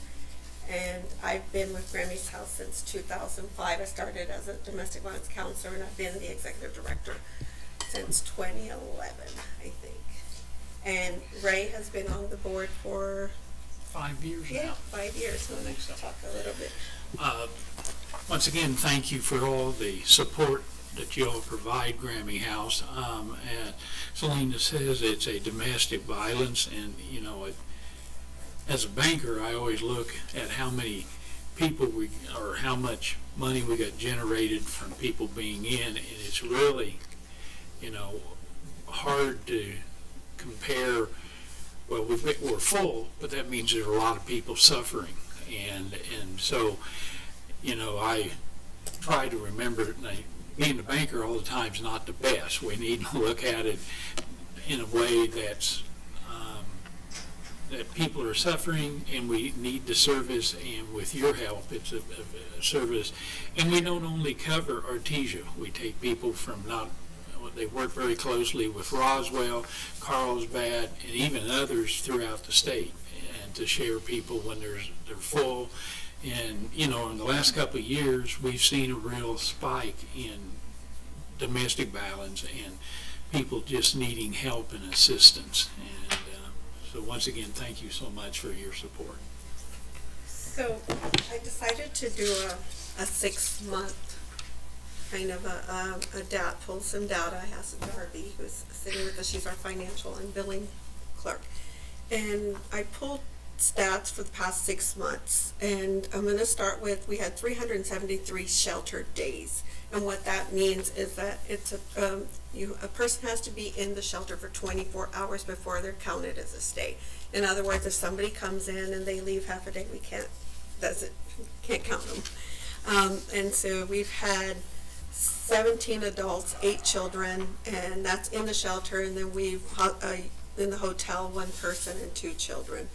And I've been with Grammy's House since 2005. I started as a domestic violence counselor, and I've been the executive director since 2011, I think. And Ray has been on the board for 5 years now. Yeah, 5 years. So next, talk a little bit. Once again, thank you for all the support that you all provide Grammy House. And Selena says it's a domestic violence, and you know, as a banker, I always look at how many people or how much money we got generated from people being in, and it's really, you know, hard to compare. Well, we're full, but that means there's a lot of people suffering, and so, you know, I try to remember, being a banker all the time is not the best. We need to look at it in a way that's that people are suffering, and we need the service, and with your help, it's a service. And we don't only cover Artesia. We take people from they work very closely with Roswell, Carlsbad, and even others throughout the state, and to share people when they're full. And, you know, in the last couple of years, we've seen a real spike in domestic violence and people just needing help and assistance. And so once again, thank you so much for your support. So I decided to do a 6-month kind of pull some data. I asked Darby, who's sitting with us, she's our financial and billing clerk. And I pulled stats for the past 6 months, and I'm going to start with, we had 373 shelter days, and what that means is that it's a person has to be in the shelter for 24 hours before they're counted as a stay. In other words, if somebody comes in and they leave half a day, we can't count them. And so we've had 17 adults, 8 children, and that's in the shelter, and then we've in the hotel 1 person and 2 children.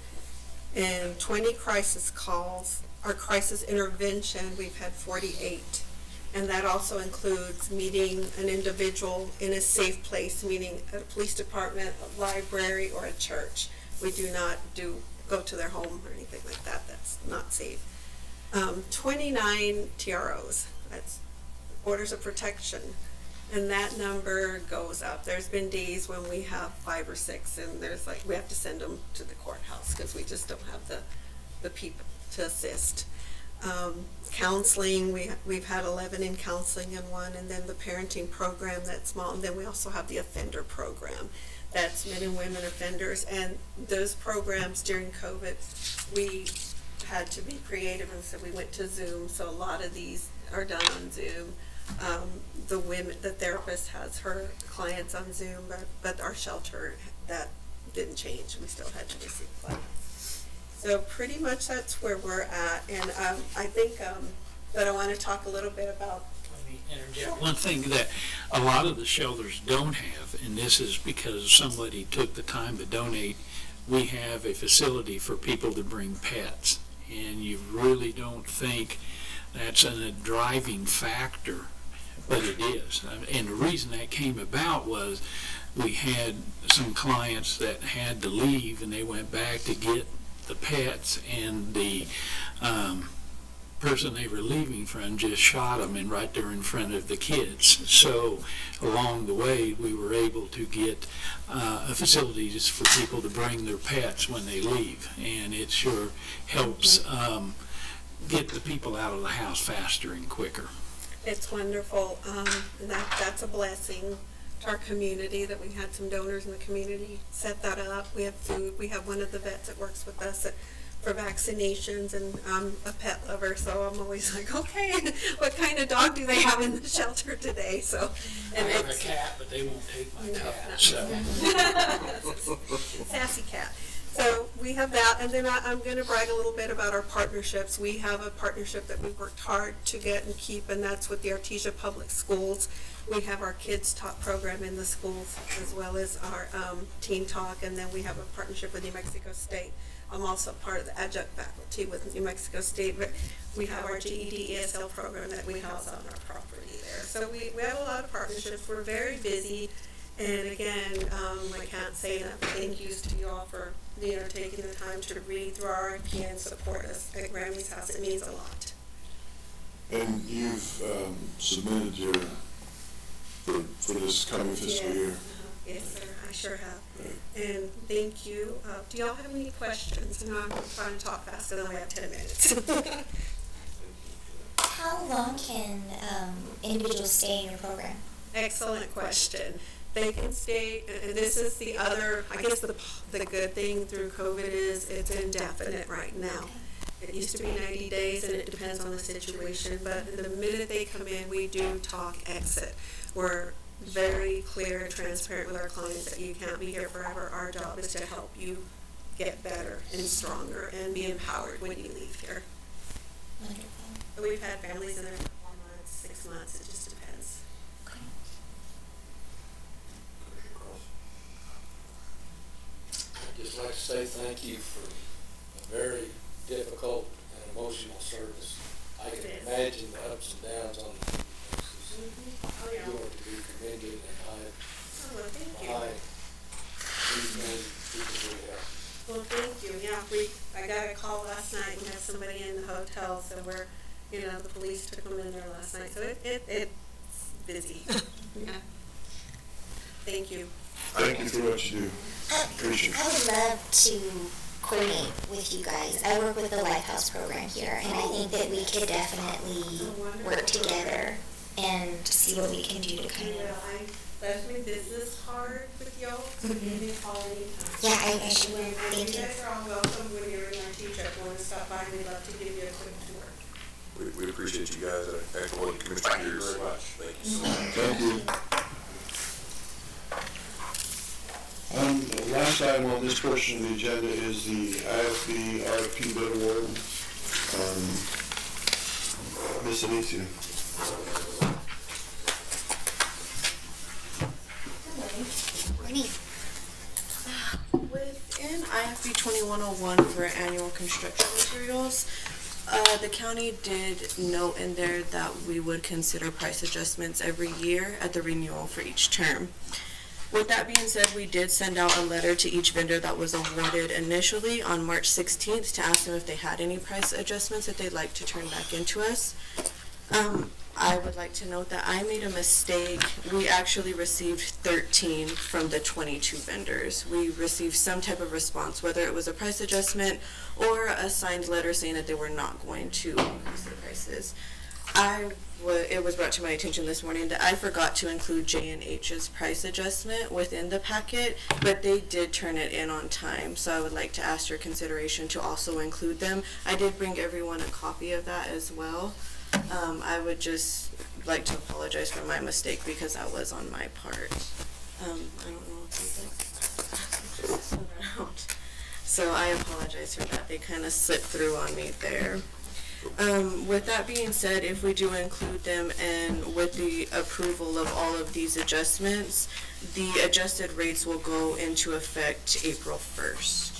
And 20 crisis calls. Our crisis intervention, we've had 48. And that also includes meeting an individual in a safe place, meaning a police department, a library, or a church. We do not go to their home or anything like that. That's not safe. 29 TROs, that's orders of protection. And that number goes up. There's been days when we have 5 or 6, and we have to send them to the courthouse because we just don't have the people to assist. Counseling, we've had 11 in counseling and 1, and then the parenting program, that's small, and then we also have the offender program. That's men and women offenders, and those programs during COVID, we had to be creative, and so we went to Zoom, so a lot of these are done on Zoom. The therapist has her clients on Zoom, but our shelter, that didn't change. We still had to receive clients. So pretty much that's where we're at, and I think that I want to talk a little bit about. Let me interject. One thing that a lot of the shelters don't have, and this is because somebody took the time to donate, we have a facility for people to bring pets, and you really don't think that's a driving factor, but it is. And the reason that came about was we had some clients that had to leave, and they went back to get the pets, and the person they were leaving from just shot them and right there in front of the kids. So along the way, we were able to get facilities for people to bring their pets when they leave, and it sure helps get the people out of the house faster and quicker. It's wonderful. That's a blessing to our community that we had some donors in the community set that up. We have food. We have one of the vets that works with us for vaccinations, and I'm a pet lover, so I'm always like, okay, what kind of dog do they have in the shelter today? So, and I have a cat, but they won't take my cat. So. Sassy cat. So we have that, and then I'm going to brag a little bit about our partnerships. We have a partnership that we've worked hard to get and keep, and that's with the Artesia Public Schools. We have our Kids Talk program in the schools, as well as our Teen Talk, and then we have a partnership with New Mexico State. I'm also part of the adjunct faculty with New Mexico State, but we have our GED ESL program that we house on our property there. So we have a lot of partnerships. We're very busy, and again, I can't say enough thank yous to you all for taking the time to read through our RFP and support us at Grammy's House. It means a lot. And you've submitted your for this coming fiscal year. Yes, sir. I sure have. And thank you. Do y'all have any questions? I know I'm trying to talk fast, and then we have 10 minutes. How long can individuals stay in your program? Excellent question. They can stay, and this is the other, I guess the good thing through COVID is it's indefinite right now. It used to be 90 days, and it depends on the situation, but the minute they come in, we do talk exit. We're very clear and transparent with our clients that you can't be here forever. Our job is to help you get better and stronger and be empowered when you leave here. Wonderful. But we've had families in there for 4 months, 6 months, it just depends. Okay. I'd just like to say thank you for a very difficult and emotional service. I can imagine the ups and downs on the basis. Oh, yeah. You are to be commended, and Well, thank you. these men, people really help. Well, thank you. Yeah, I got a call last night. We had somebody in the hotel, so the police took them in there last night. So it's busy. Yeah. Thank you. Thank you for what you do. Appreciate it. I would love to coordinate with you guys. I work with the Lighthouse program here, and I think that we could definitely work together and see what we can do to kind of. I left my business card with y'all, so you can call anytime. Yeah, I should. And Thank you you. guys are all welcome when you're in our teacher. If you want to stop by, we'd love to give you a quick tour. We appreciate you guys at Echo and Commissioner Pierce. Very much. Thank you so much. Thank you. The last item on this portion of the agenda is the IFB RFP bid award. Ms. Anicia. Within IFB 2101 for annual construction materials, The county did note in there that we would consider price adjustments every year at the renewal for each term. With that being said, we did send out a letter to each vendor that was awarded initially on March 16th to ask them if they had any price adjustments that they'd like to turn back into us. I would like to note that I made a mistake. We actually received 13 from the 22 vendors. We received some type of response, whether it was a price adjustment or a signed letter saying that they were not going to increase their prices. It was brought to my attention this morning that I forgot to include J&H's price adjustment within the packet, but they did turn it in on time, so I would like to ask your consideration to also include them. I did bring everyone a copy of that as well. I would just like to apologize for my mistake because that was on my part. I don't know if you'd like. So I apologize for that. They kind of slipped through on me there. With that being said, if we do include them and with the approval of all of these adjustments, the adjusted rates will go into effect April 1st.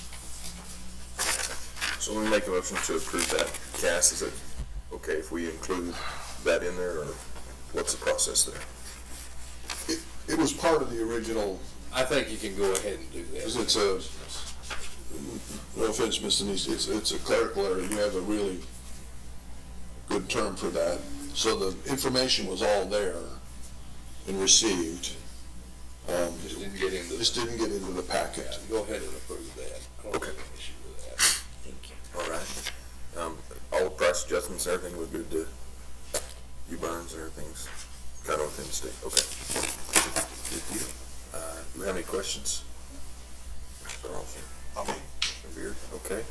So when we make a motion to approve that, Cass, is it okay if we include that in there, or what's the process there? It was part of the original, I think you can go ahead and do that. because it's a, no offense, Mr. Neese, it's a clerical error. You have a really good term for that. So the information was all there and received. Just didn't get into. Just didn't get into the packet. Yeah, go ahead and approve that. I don't have an issue with that. Thank you. All right. All the price adjustments, everything was good to you, Burns, everything's kind of within the state. Okay. Good deal. Do we have any questions? Beard? Okay.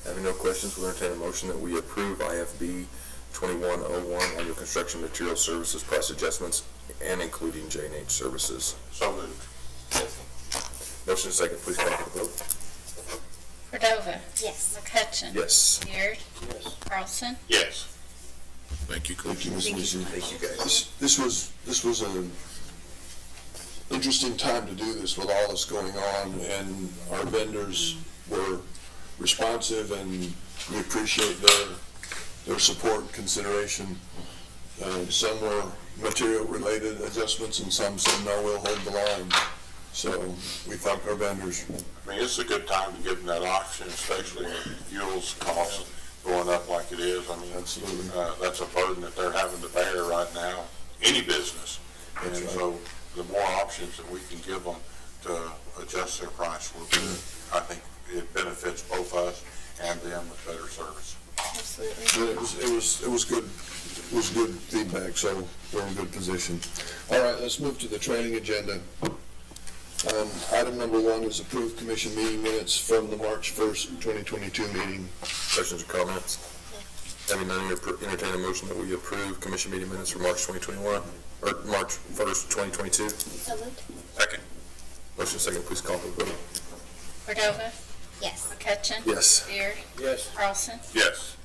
Having no questions, we'll entertain a motion that we approve IFB 2101 annual construction material services price adjustments and including J&H services. So moved. Motion second, please call for the vote. Cordova? Yes. McCutcheon? Yes. Beard? Yes. Carlson? Yes. Thank you, Coach. Thank you, Mr. Neese. Thank you, guys. This was an interesting time to do this with all that's going on, and our vendors were responsive, and we appreciate their support and consideration. Some were material-related adjustments, and some said, no, we'll hold the line. So we thank our vendors. I mean, it's a good time to give them that option, especially with fuels costs going up like it is. I mean, Absolutely. That's a burden that they're having to bear right now, any business. That's And right. so the more options that we can give them to adjust their price will be, I think it benefits both us and them with better service. Absolutely. It was good. It was good feedback, so we're in a good position. All right, let's move to the training agenda. Item number 1 is approved commission meeting minutes from the March 1st, 2022 meeting. Questions or comments? Having none, entertain a motion that we approve commission meeting minutes for March 2021, or March 1st, 2022. So moved. Second. Motion second, please call for the vote. Cordova? Yes. McCutcheon? Yes. Beard? Yes. Carlson? Yes.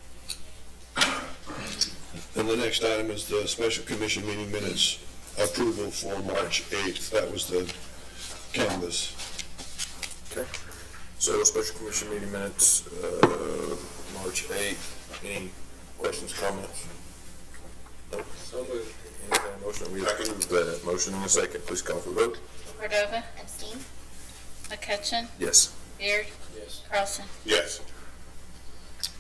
And the next item is the special commission meeting minutes approval for March 8th. That was the canvas. Okay. So special commission meeting minutes, March 8th. Any questions, comments? Nope. So moved. Entertain a motion that we approve that. Motion in a second, please call for the vote. Cordova? Abstain? McCutcheon? Yes. Beard? Yes. Carlson? Yes.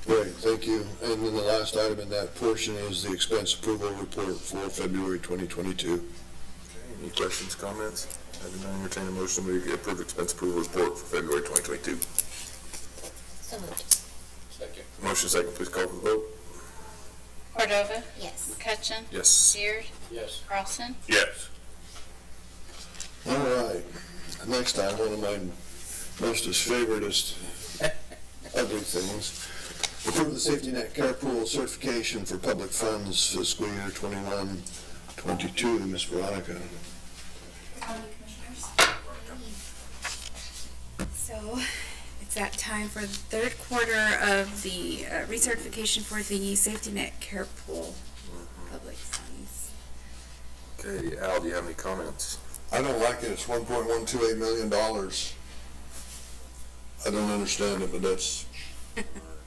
Great, thank you. And then the last item in that portion is the expense approval report for February 2022. Okay. Any questions, comments? Having none, entertain a motion we approve expense approval report for February 2022. So moved. Second. Motion second, please call for the vote. Cordova? Yes. McCutcheon? Yes. Beard? Yes. Carlson? Yes. All right, next time, one of my mostest favoriteest ugly things. Approve the safety net care pool certification for public funds fiscal year 21-22, Ms. Veronica. So it's that time for the third quarter of the recertification for the safety net care pool public funds. Okay, Al, do you have any comments? I don't like it. It's $1.128 million. I don't understand it, but that's,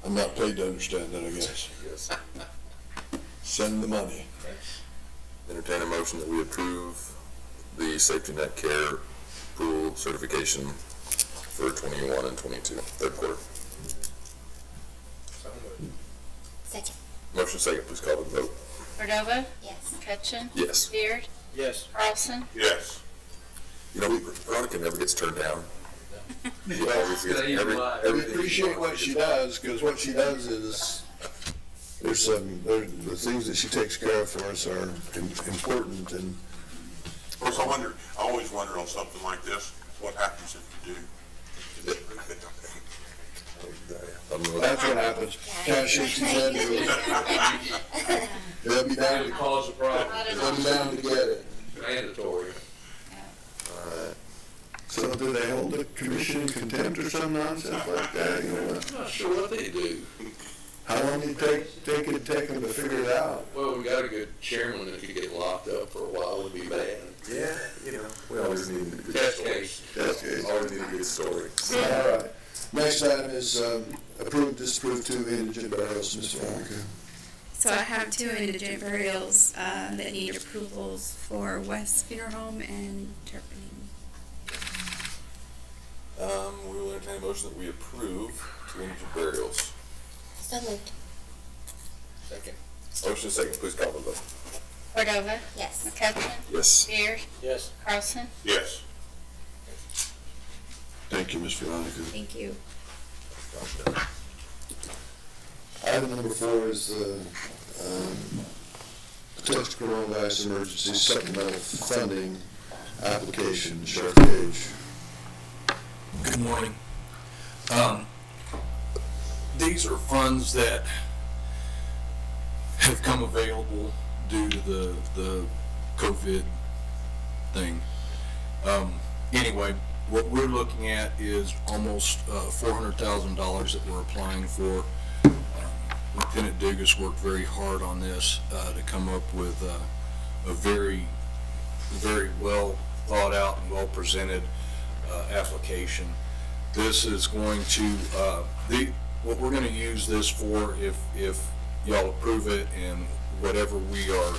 I'm not paid to understand that, I guess. Yes. Send the money. Entertain a motion that we approve the safety net care pool certification for 21 and 22, third quarter. Second. Motion second, please call the vote. Cordova? Yes. McCutcheon? Yes. Beard? Yes. Carlson? Yes. You know, Veronica never gets turned down. Well, we appreciate what she does, because what she does is, the things that she takes care of for us are important, and Of course, I always wonder on something like this, what happens if you do? that's what happens. Cash shakes his head and goes, they'll be down to cause a problem. they'll be down to get it. Mandatory. So do they hold the commission in contempt or some nonsense like that, you know what? I'm not sure what they do. How long did it take them to figure it out? Well, we got a good chairman that could get locked up for a while would be bad. Yeah, you know, we always need a good Test story. case. Test case. Always need a good story. All right. Next item is approve, disapprove 2 indigent burials, Ms. Veronica. So I have 2 indigent burials that need approvals for West Funeral Home and Turpinning. We will entertain a motion that we approve 2 indigent burials. So moved. Second. Motion second, please call the vote. Cordova? Yes. McCutcheon? Yes. Beard? Yes. Carlson? Yes. Thank you, Ms. Veronica. Thank you. Item number 4 is the potential coronavirus emergency supplemental funding application, Sheriff Gage. Good morning. These are funds that have come available due to the COVID thing. Anyway, what we're looking at is almost $400,000 that we're applying for. Lieutenant Dugas worked very hard on this to come up with a very, very well thought out and well presented application. This is going to what we're going to use this for, if y'all approve it and whatever we are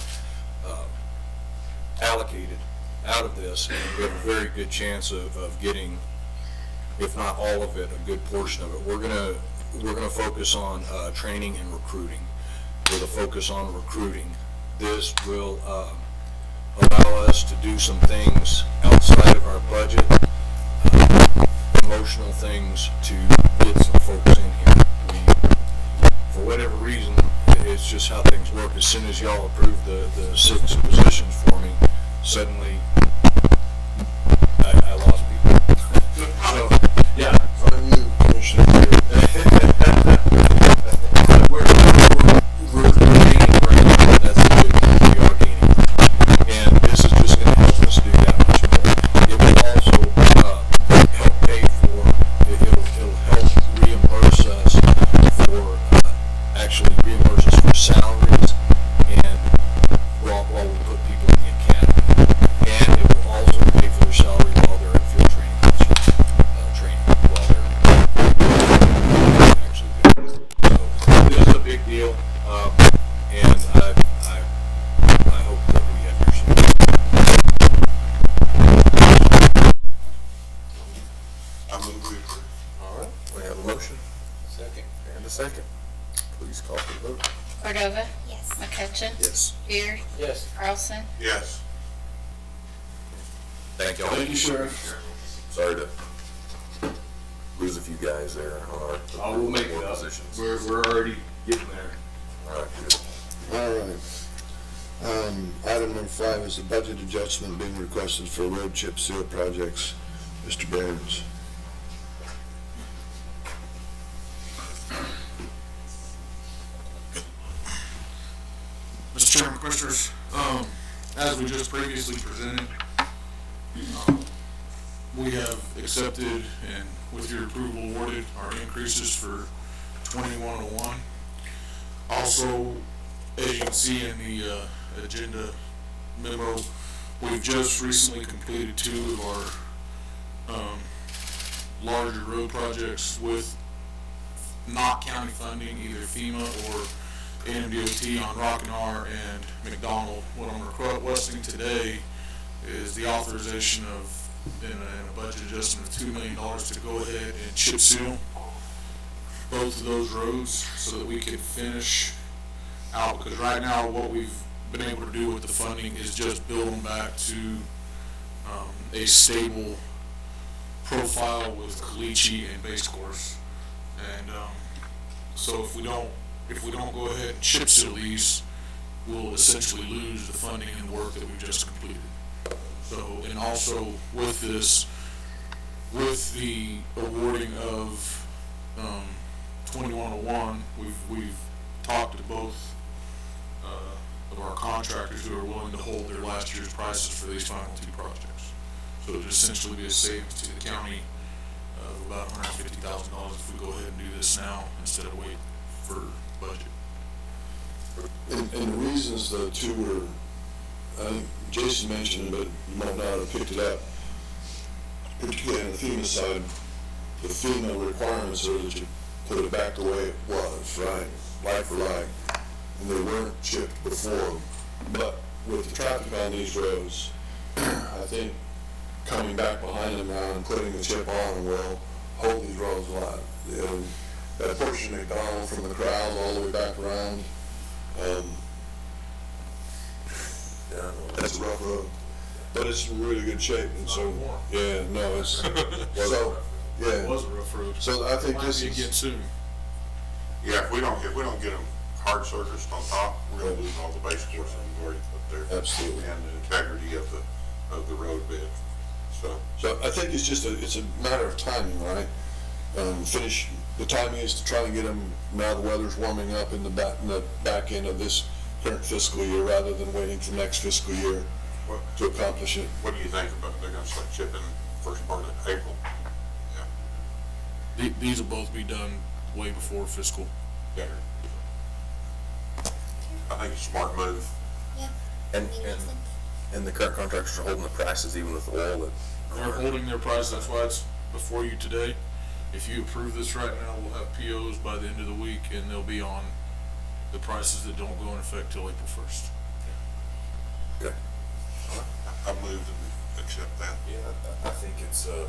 allocated out of this, and we have a very good chance of getting, if not all of it, a good portion of it. We're gonna focus on training and recruiting. With a focus on recruiting, this will allow us to do some things outside of our budget, promotional things to get some folks in here. For whatever reason, it's just how things work. As soon as y'all approve the 6 positions for me, suddenly I lost people. So, yeah. On you, Commissioner. We're gaining ground. That's the good thing. We are gaining ground. And this is just going to help us do that much more. It will also help pay for, it'll help reimburse us for, actually reimburse us for salaries and while we put people in the academy. And it will also pay for their salary while they're in field training, while they're actually doing it. So this is a big deal, and I hope that we have your support. I move we approve. All right, we have a motion Second. and a second. Please call for the vote. Cordova? Yes. McCutcheon? Yes. Beard? Yes. Carlson? Yes. Thank y'all. Thank you, Sheriff. Sorry to lose a few guys there on our Oh, we'll make it more up. positions. We're already getting there. All right, good. All right. Item number 5 is the budget adjustment being requested for road chip seal projects. Mr. Barnes. Mr. Chairman, Commissioners, as we just previously presented, we have accepted and with your approval awarded our increases for 2101. Also, as you can see in the agenda memo, we've just recently completed 2 of our larger road projects with not county funding, either FEMA or NMDOT on Rockinar and McDonald. What I'm requesting today is the authorization of, in a budget adjustment of $2 million to go ahead and chip seal both of those roads so that we can finish out, because right now what we've been able to do with the funding is just build them back to a stable profile with caliche and base course. And so if we don't go ahead and chip seal these, we'll essentially lose the funding and work that we've just completed. So, and also with this, with the awarding of 2101, we've talked to both of our contractors who are willing to hold their last year's prices for these final two projects. So it would essentially be a savings to the county of about $150,000 if we go ahead and do this now instead of wait for budget. And the reasons the two were, I think Jason mentioned it, but you might not have picked it up, particularly on the FEMA side, the FEMA requirements are that you put it back the way it was, right, like for like, and they weren't chipped before. But with the traffic on these roads, I think coming back behind them now and putting the chip on will hold these roads alive. You know, that portion of McDonald from the corrals all the way back around, yeah, that's a rough road, but it's in really good shape, and so, yeah, no, it's, so, yeah. It was a rough road. So I think this is. Again soon. Yeah, if we don't get them hard surfaced on top, we're gonna lose all the base course that we've already put there. Absolutely. And the integrity of the road bed, so. So I think it's just it's a matter of timing, right? The timing is to try and get them, now the weather's warming up in the back end of this current fiscal year rather than waiting for next fiscal year to accomplish it. What do you think about, they're gonna start chipping first part of April? Yeah. These will both be done way before fiscal. Yeah. I think it's a smart move. Yeah. And the current contractors are holding the prices even with oil that. They're holding their prices, that's why it's before you today. If you approve this right now, we'll have POs by the end of the week, and they'll be on the prices that don't go in effect till April 1st. Okay. I move that we accept that. Yeah, I think it's, all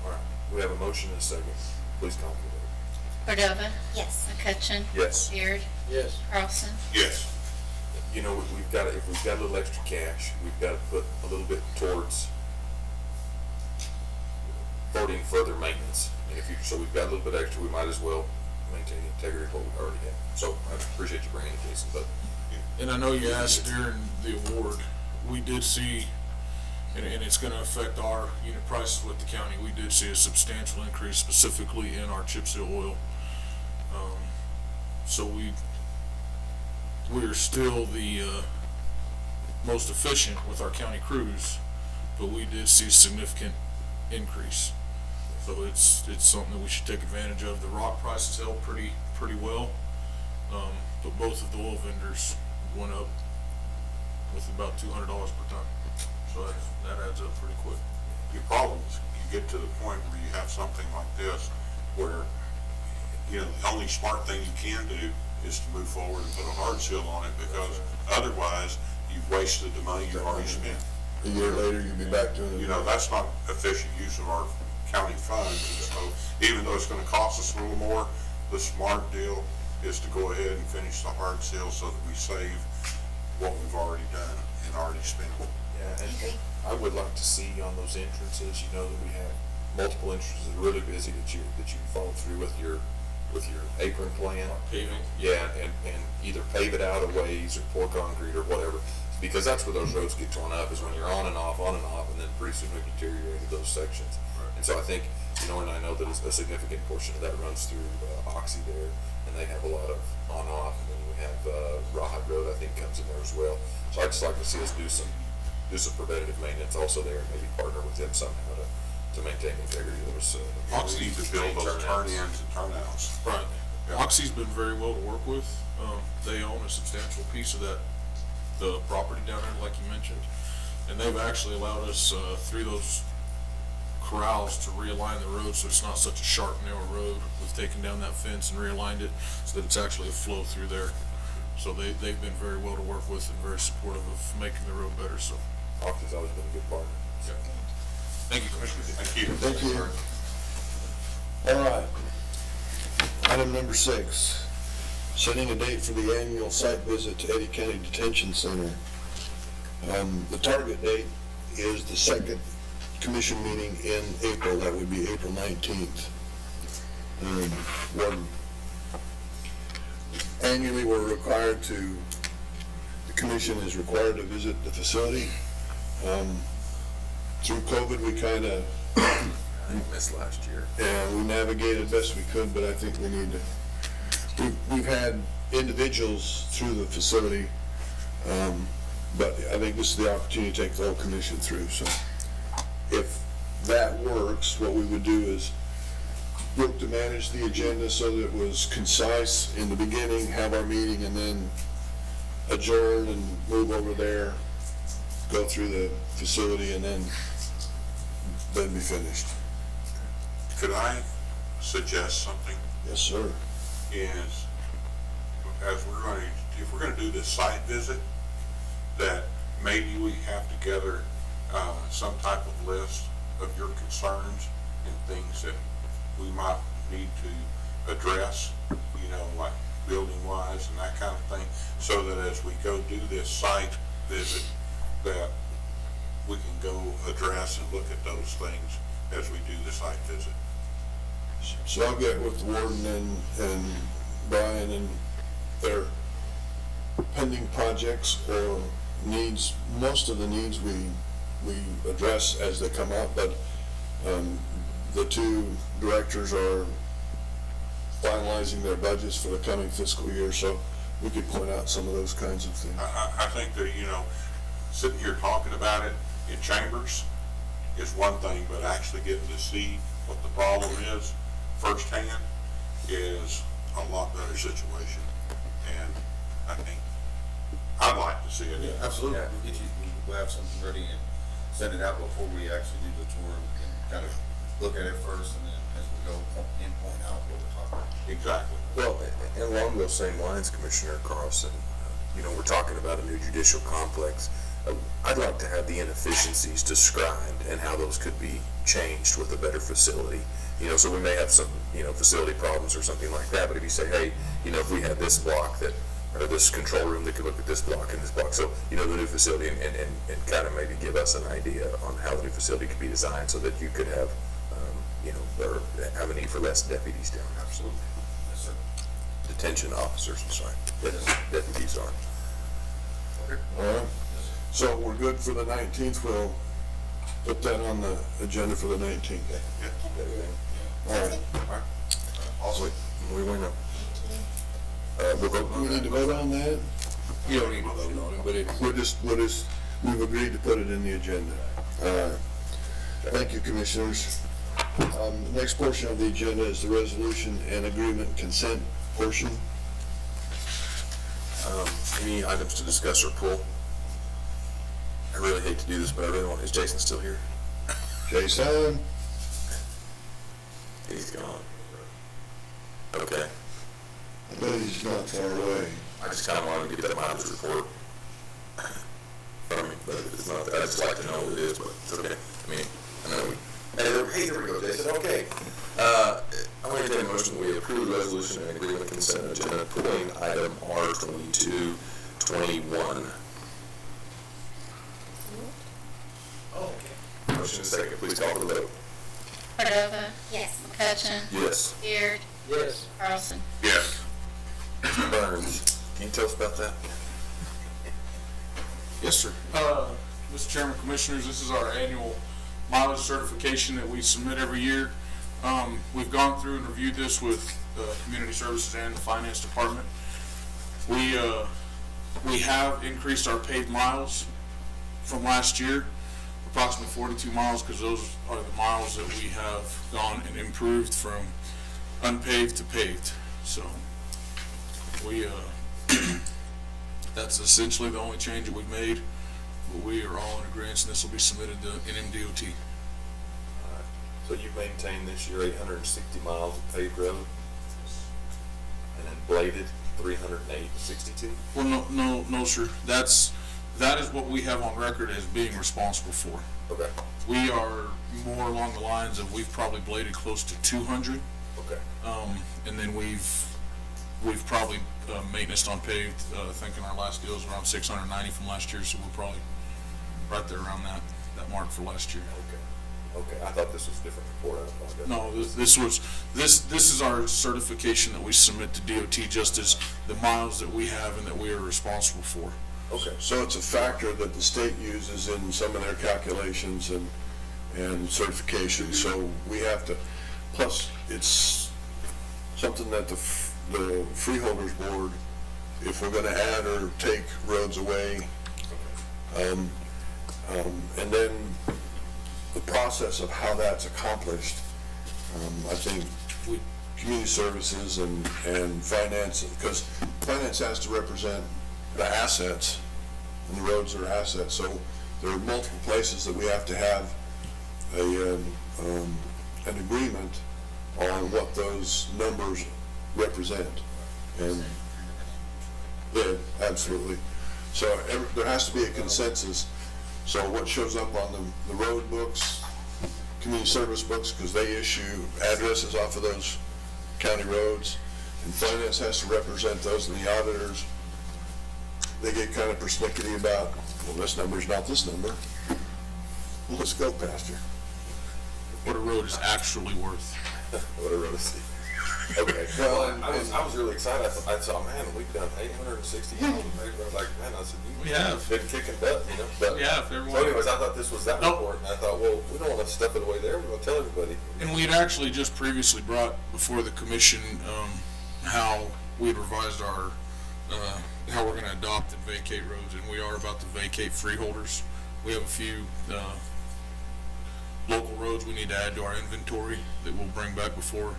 right, we have a motion and a second. Please call the vote. Cordova? Yes. McCutcheon? Yes. Beard? Yes. Carlson? Yes. You know, if we've got a little extra cash, we've got to put a little bit towards voting further maintenance in the future. So we've got a little bit extra, we might as well maintain the integrity of what we already have. So I appreciate you bringing it, Jason, but. And I know you asked during the award, we did see, and it's gonna affect our unit prices with the county, we did see a substantial increase specifically in our chip seal oil. So we're still the most efficient with our county crews, but we did see a significant increase. So it's something that we should take advantage of. The rock prices held pretty well, but both of the oil vendors went up with about $200 per ton. So that adds up pretty quick. Your problem is you get to the point where you have something like this where, you know, the only smart thing you can do is to move forward and put a hard seal on it, because otherwise you've wasted the money you've already spent. A year later, you'll be back doing it. You know, that's not efficient use of our county funds. So even though it's gonna cost us a little more, the smart deal is to go ahead and finish the hard seal so that we save what we've already done and already spent. Yeah, and I would like to see on those entrances, you know, that we have multiple entrances that are really busy, that you follow through with your apron plan. Paving. Yeah, and either pave it out of ways or pour concrete or whatever, because that's where those roads get torn up, is when you're on and off, and then pretty soon we deteriorate those sections. Right. And so I think, you know, and I know that a significant portion of that runs through Oxy there, and they have a lot of on-off, and then we have Rawhide Road, I think, comes in there as well. So I'd just like to see us do some preventative maintenance also there, and maybe partner with them somehow to maintain the integrity of those. Oxy needs to build those turn-ins and turnouts. Right. Yeah. Oxy's been very well to work with. They own a substantial piece of the property down there, like you mentioned, and they've actually allowed us through those corrals to realign the road so it's not such a sharp, narrow road. We've taken down that fence and realigned it so that it's actually a flow through there. So they've been very well to work with and very supportive of making the road better, so. Austin's always been a good partner. Yeah. Thank you, Commissioner. Thank you. Thank you. All right. Item number 6, setting a date for the annual site visit to Eddy County Detention Center. The target date is the second commission meeting in April. That would be April 19th. Annually, we're required to, the commission is required to visit the facility. Through COVID, we kind of missed last year. Yeah, we navigated best we could, but I think we need to, we've had individuals through the facility, but I think this is the opportunity to take the whole commission through. So if that works, what we would do is work to manage the agenda so that it was concise in the beginning, have our meeting, and then adjourn and move over there, go through the facility, and then be finished. Could I suggest something? Yes, sir. Is, as if we're going to do this site visit, that maybe we have together some type of list of your concerns and things that we might need to address, you know, like building wise and that kind of thing, so that as we go do this site visit, that we can go address and look at those things as we do the site visit. So I'll get with the warden and Brian and their pending projects or needs. Most of the needs we address as they come up, but the two directors are finalizing their budgets for the coming fiscal year, so we could point out some of those kinds of things. I think that, you know, sitting here talking about it in chambers is one thing, but actually getting to see what the problem is firsthand is a lot better situation. And I think I'd like to see it. Yeah, absolutely. We'll have something ready and send it out before we actually do the tour and kind of look at it first, and then as we go in, point out what we're talking about. Exactly. Well, and along those same lines, Commissioner Carlson, you know, we're talking about a new judicial complex. I'd like to have the inefficiencies described and how those could be changed with a better facility. You know, so we may have some, you know, facility problems or something like that, but if you say, hey, you know, if we had this block that, or this control room that could look at this block and this block, so, you know, the new facility and kind of maybe give us an idea on how the new facility could be designed so that you could have, you know, or have a need for less deputies down. Absolutely. Yes, sir. Detention officers, I'm sorry, deputies are. Okay. All right. So we're good for the 19th. We'll put that on the agenda for the 19th. Yeah. All right. Also, we went up. We need to vote on that? You don't need to vote on it, but it, We've agreed to put it in the agenda. Thank you, commissioners. The next portion of the agenda is the resolution and agreement consent portion. Any items to discuss or pull? I really hate to do this, but I really want, is Jason still here? Jason? He's gone. Okay. I bet he's not far away. I just kind of wanted to get that mileage report from him, but it's not, I just like to know what it is, but it's okay. I mean, I know hey, here we go, Jason, okay. I want to take a motion that we approve the resolution and agreement consent agenda pulling item R2221. Motion is second, please call for the vote. Cordova? Yes. McCutcheon? Yes. Beard? Yes. Carlson? Yes. Mr. Burns, can you tell us about that? yes, sir. Mr. Chairman, Commissioners, this is our annual mileage certification that we submit every year. We've gone through and reviewed this with Community Services and the Finance Department. We have increased our paid miles from last year, approximately 42 miles, because those are the miles that we have gone and improved from unpaved to paved. So we that's essentially the only change that we've made, but we are all in agreement, and this will be submitted to NMDOT. So you maintained this year 860 miles of paved road, and then bladed 362. Well, no, sir. That is what we have on record as being responsible for. Okay. We are more along the lines of we've probably bladed close to 200. Okay. And then we've probably maintenance on paved. I think in our last deal was around 690 from last year, so we're probably right there around that mark for last year. Okay. I thought this was a different report. I apologize. No, this is our certification that we submit to DOT, just as the miles that we have and that we are responsible for. Okay. So it's a factor that the state uses in some of their calculations and certification, so we have to, plus it's something that the Freeholders Board, if we're gonna add or take roads away, and then the process of how that's accomplished, I think community services and finance, because finance has to represent the assets, and the roads are assets, so there are multiple places that we have to have an agreement on what those numbers represent. And yeah, absolutely. So there has to be a consensus. So what shows up on the road books, community service books, because they issue addresses off of those county roads, and finance has to represent those, and the auditors, they get kind of persnickety about, well, this number's not this number. Well, let's go, Pastor. What a road is actually worth. What a road is. Okay. Well, I was really excited. I thought, man, we've done 860 miles of paved road. Like, man, I said, we have been kicking butt, you know. But, yeah, if everyone. So, anyways, I thought this was that report, and I thought, well, we don't want to step it away there. We're going to tell everybody. And we had actually just previously brought before the commission how we had revised our how we're going to adopt and vacate roads, and we are about to vacate freeholders. We have a few local roads we need to add to our inventory that we'll bring back before.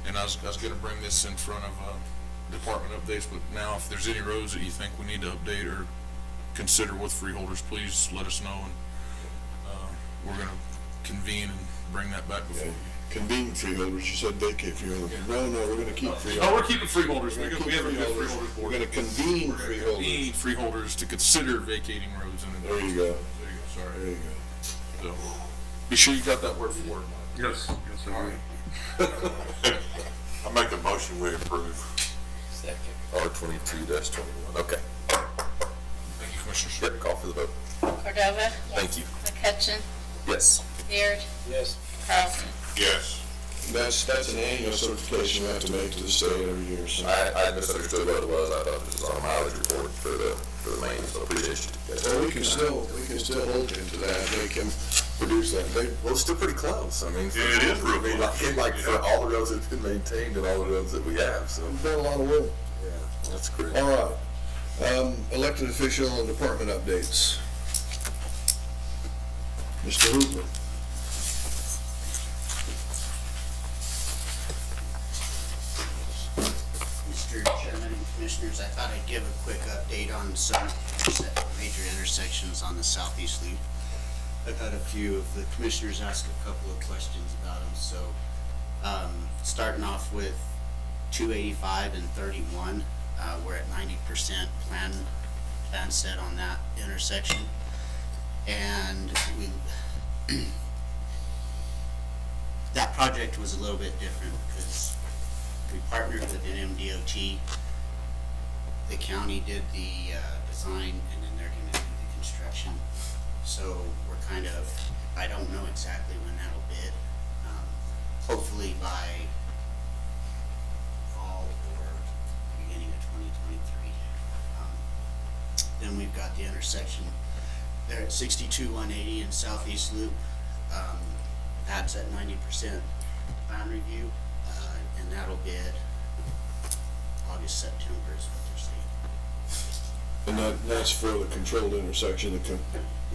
And I was going to bring this in front of department updates, but now if there's any roads that you think we need to update or consider with freeholders, please let us know, and we're going to convene and bring that back before. Convene freeholders, you said vacate freeholders. No, we're going to keep freeholders. No, we're keeping freeholders. We have a good freeholders board. We're going to convene freeholders. Convene freeholders to consider vacating roads. There you go. There you go, sorry. There you go. So, be sure you got that word for it. Yes, sir. All right. I make a motion we approve. Second. R22-21. Okay. Thank you, Commissioners. Yep, call for the vote. Cordova? Thank you. McCutcheon? Yes. Beard? Yes. Carlson? Yes. That's an annual certification we have to make to the state every year. So. I misunderstood what it was. I thought this was our mileage report for the main, so appreciate you. Well, we can still hold into that. They can produce that. Well, it's still pretty close. I mean, it is real close. Like for all the roads that's been maintained and all the roads that we have. So we've done a lot of work. Yeah, that's great. All right. Elected official and department updates. Mr. Hooper. Mr. Chairman and Commissioners, I thought I'd give a quick update on some major intersections on the southeast loop. I've had a few of the commissioners ask a couple of questions about them, so starting off with 285 and 31, we're at 90% plan set on that intersection, and that project was a little bit different because we partnered with an MDOT. The county did the design, and then they're going to do the construction. So we're kind of, I don't know exactly when that'll bid. Hopefully by fall or beginning of 2023. Then we've got the intersection there at 62-180 in Southeast Loop. That's at 90% plan review, and that'll bid August, September is what they're saying. And that's for the controlled intersection. The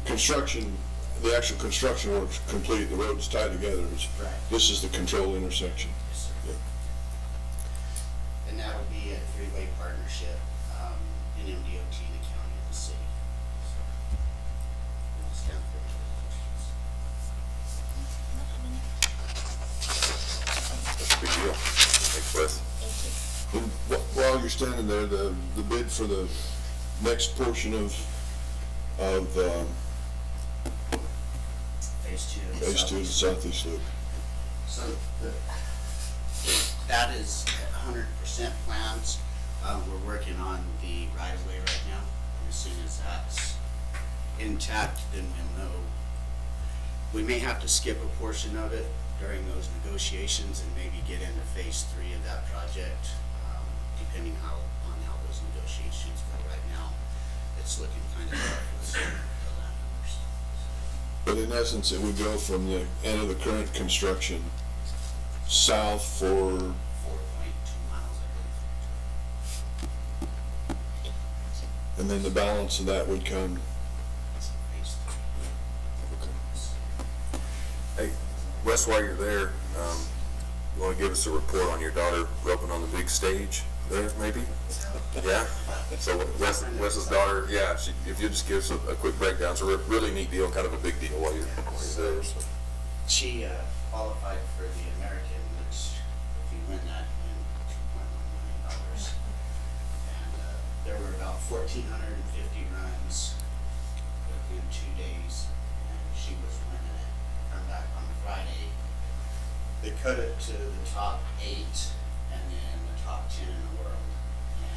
construction, the actual construction work's complete. The road's tied together. Right. This is the controlled intersection. Yes, sir. Yep. And that'll be a three-way partnership, in MDOT, the county, and the city. So, we'll stand for any questions. deal. Thanks, Wes. Thank you. And while you're standing there, the bid for the next portion of phase two of the southeast loop. So that is 100% plans. We're working on the right of way right now. And as soon as that's intact, then we'll know. We may have to skip a portion of it during those negotiations and maybe get into phase 3 of that project, depending on how those negotiations go. Right now, it's looking kind of rough with some of the landowners. But in essence, it would go from the end of the current construction south for 4.2 miles, I believe. and then the balance of that would come. Phase 3. Hey, Wes, while you're there, you want to give us a report on your daughter roping on the big stage there, maybe? Yeah? So Wes's daughter, yeah, if you just give us a quick breakdown, it's a really neat deal, kind of a big deal while you're there. So. She qualified for the American, which if you win that, you win $2.1 million. And there were about 1,450 runs within 2 days, and she was winning it. Come back on Friday. They cut it to the top 8 and then the top 10 in the world,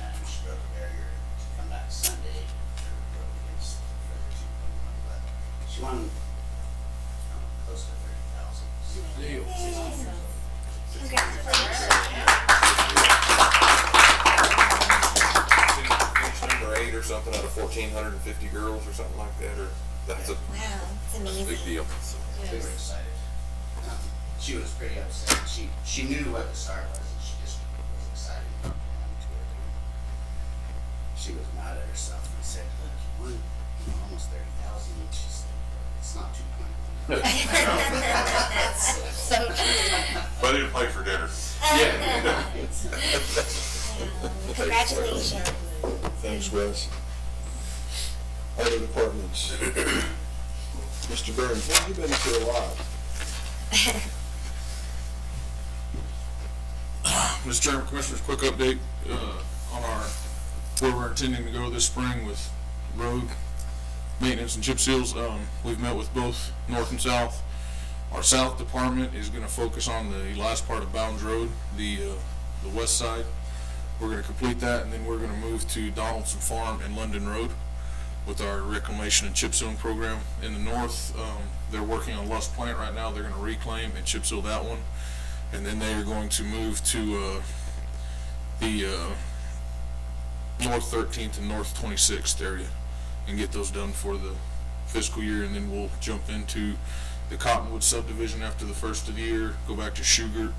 and she broke the barrier to come back Sunday. Broke against for the 2.1, but she won close to 30,000. Number 8 or something out of 1,450 girls or something like that, or that's a Wow, it's amazing. big deal. They were excited. She was pretty upset. She knew what the start was, and she just was excited about going to it. She was mad at herself and said, "Look, you won almost 30,000." And she said, "It's not 2.1." That's so true. But I didn't play for dinner. Congratulations. Thanks, Wes. Other departments. Mr. Burns, what have you been through a lot? Mr. Chairman, Commissioners, quick update on where we're intending to go this spring with road maintenance and chip seals. We've met with both north and south. Our south department is going to focus on the last part of Bounds Road, the west side. We're going to complete that, and then we're going to move to Donaldson Farm and London Road with our reclamation and chip sealing program. In the north, they're working on Lust Plant right now. They're going to reclaim and chip seal that one. And then they are going to move to the North 13th and North 26th area and get those done for the fiscal year. And then we'll jump into the Cottonwood subdivision after the first of the year, go back to Sugar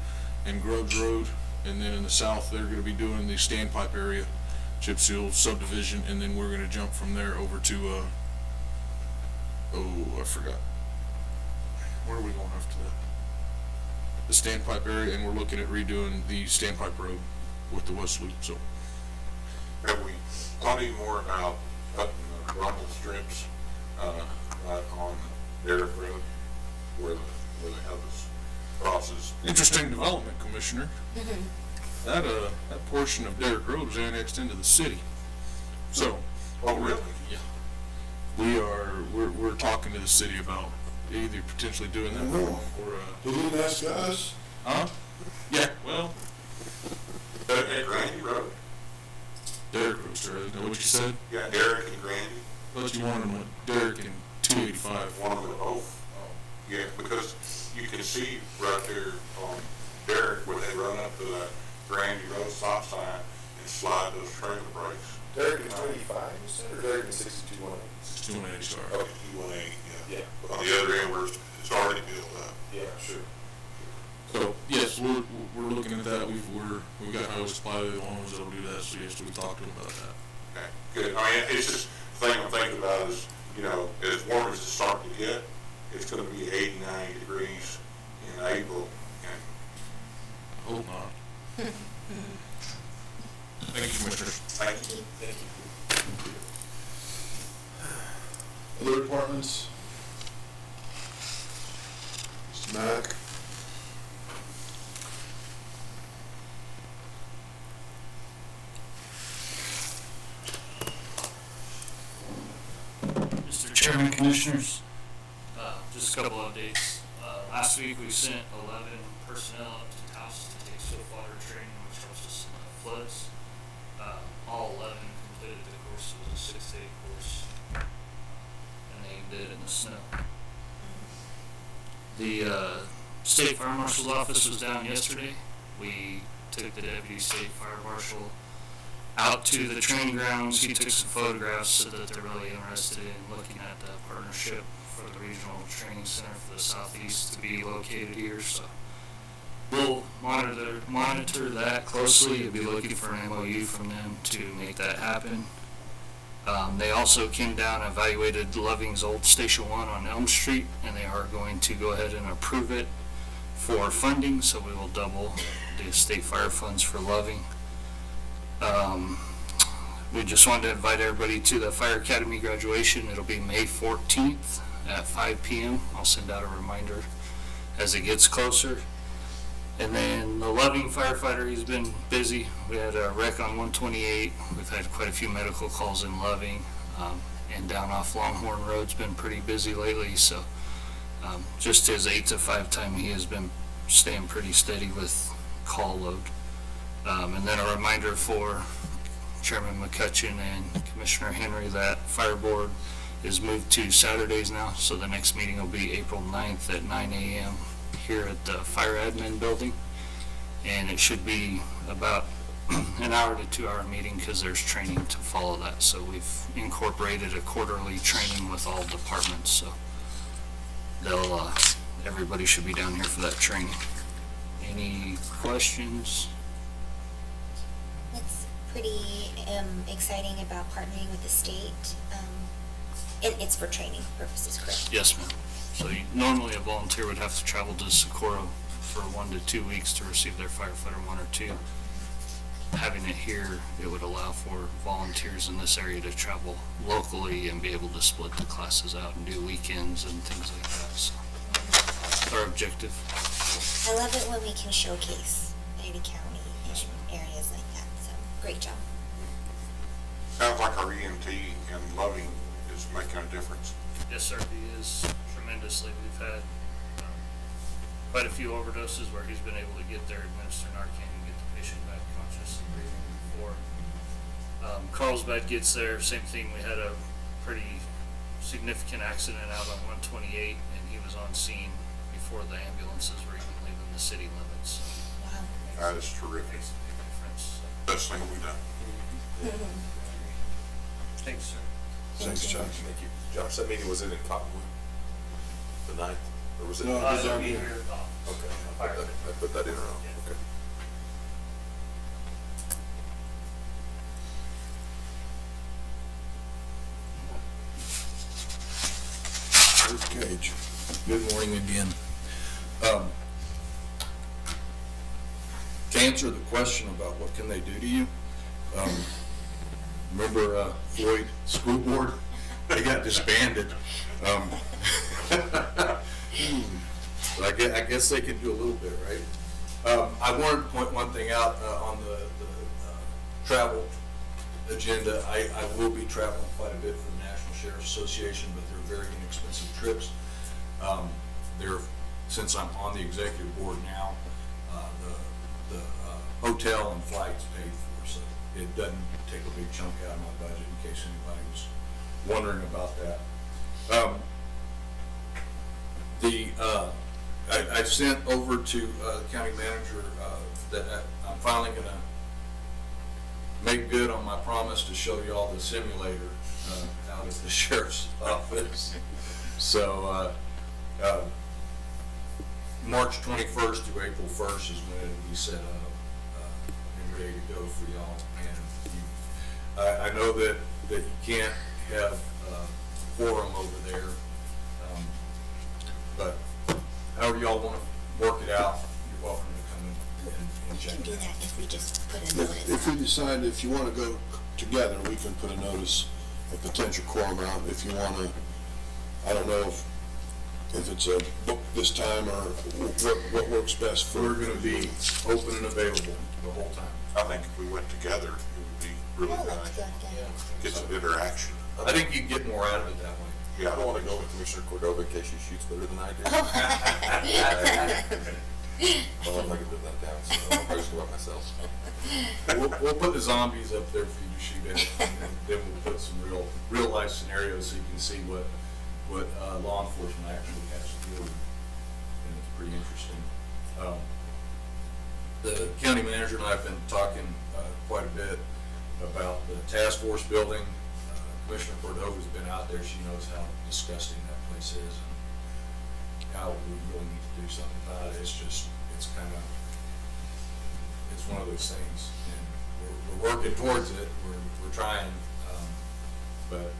and Grubbs Road. And then in the south, they're going to be doing the Standpipe area, chip seal subdivision. And then we're going to jump from there over to, I forgot. Where are we going after that? The Standpipe area, and we're looking at redoing the Standpipe Road with the West Loop. So, Have we thought any more about cutting the rumble strips right on Derrick Road where they have this crosses? interesting development, Commissioner. That portion of Derrick Road is annexed into the city. So, Oh, really? we're talking to the city about either potentially doing that or He didn't ask us. huh? Yeah, well, At Grandy Road? Derrick Road, sir. Isn't that what you said? Yeah, Derrick and Grandy. But you wanted them with Derrick and 285. One of them both. Yeah, because you can see right there on Derrick where they run up to that Grandy Road stop sign and slide those trailer brakes. Derrick in 25, you said, or Derrick in 6218? 280, sorry. Oh, 218, yeah. On the other end, it's already built up. Yeah, sure. So yes, we're looking at that. We've got highway supply the ones that'll do that. So yes, we talked to them about that. Okay, good. I mean, it's just, the thing I'm thinking about is, as warm as it's starting to get, it's gonna be 80, 90 degrees in April, and Hope not. Thank you, Commissioners. thank you. Other departments? Mr. Mack? Chairman, Commissioners, just a couple updates. Last week we sent 11 personnel up to Taos to take swift water training, which helps us floods. All 11 completed the course. It was a 6-day course, and they did it in the snow. The State Fire Marshal's office was down yesterday. We took the Deputy State Fire Marshal out to the training grounds. He took some photographs so that they're really interested in looking at the partnership for the Regional Training Center for the Southeast to be located here. So we'll monitor that closely. We'll be looking for an MOU from them to make that happen. They also came down and evaluated Loving's old Station 1 on Elm Street, and they are going to go ahead and approve it for funding, so we will double the state fire funds for Loving. We just wanted to invite everybody to the Fire Academy graduation. It'll be May 14th at 5 p.m. I'll send out a reminder as it gets closer. And then the Loving firefighter, he's been busy. We had a wreck on 128. We've had quite a few medical calls in Loving, and down off Longhorn Road's been pretty busy lately. So just his 8 to 5 time, he has been staying pretty steady with call load. And then a reminder for Chairman McCutcheon and Commissioner Henry that Fire Board is moved to Saturdays now. So the next meeting will be April 9th at 9 a.m. here at the Fire Admin Building. And it should be about an hour to 2 hour meeting because there's training to follow that. So we've incorporated a quarterly training with all departments. So they'll, everybody should be down here for that training. Any questions? What's pretty exciting about partnering with the state, and it's for training purposes, correct? Yes, ma'am. So normally a volunteer would have to travel to Socorro for 1 to 2 weeks to receive their firefighter 1 or 2. Having it here, it would allow for volunteers in this area to travel locally and be able to split the classes out and do weekends and things like that. So that's our objective. I love it when we can showcase Eddy County in areas like that, so great job. Sounds like our EMT and Loving is making a difference. Yes, sir, he is tremendously. We've had quite a few overdoses where he's been able to get there, administer Narcan, and get the patient back conscious and breathing before Carlsbad gets there. Same thing, we had a pretty significant accident out on 128, and he was on scene before the ambulances were even leaving the city limits. Wow. That is terrific. Makes a big difference. Best thing we've done. Thanks, sir. Thanks, Josh. Thank you. Josh, that meeting, was it in Cottonwood? The 9th? Or was it? No, it was It'll on be here. here at the office. Okay, I put that in wrong. Okay. Bruce Cage. Good morning again. To answer the question about what can they do to you, remember Floyd School Board? They got disbanded. I guess they can do a little bit, right? I wanted to point one thing out on the travel agenda. I will be traveling quite a bit for the National Sheriff's Association, but they're very inexpensive trips. Since I'm on the executive board now, the hotel and flights paid for, so it doesn't take a big chunk out of my budget, in case anybody was wondering about that. I sent over to the county manager that I'm finally going to make good on my promise to show you all the simulator out at the sheriff's office. So March 21st through April 1st is when it'll be set up and ready to go for y'all. And I know that you can't have a quorum over there, but however y'all want to work it out, you're welcome to come and check We can it do out. that if we just put a notice. If we decide, if you wanna go together, we can put a notice of potential quorum out. If you wanna, I don't know if it's a book this time or what works best for. We're going to be open and available the whole time. I think if we went together, it would be really I'd like to nice. go together. Get some interaction. I think you can get more out of it that way. Yeah, I don't want to go with Commissioner Cordova in case she shoots better than I do. Oh. I don't know if I can live that down, so I'll probably just go out myself. We'll put the zombies up there for you to shoot at, and then we'll put some real life scenarios so you can see what law enforcement actually has to do, and it's pretty interesting. The county manager and I have been talking quite a bit about the task force building. Commissioner Cordova's been out there. She knows how disgusting that place is and how we really need to do something about it. It's one of those things, and we're working towards it. We're trying, but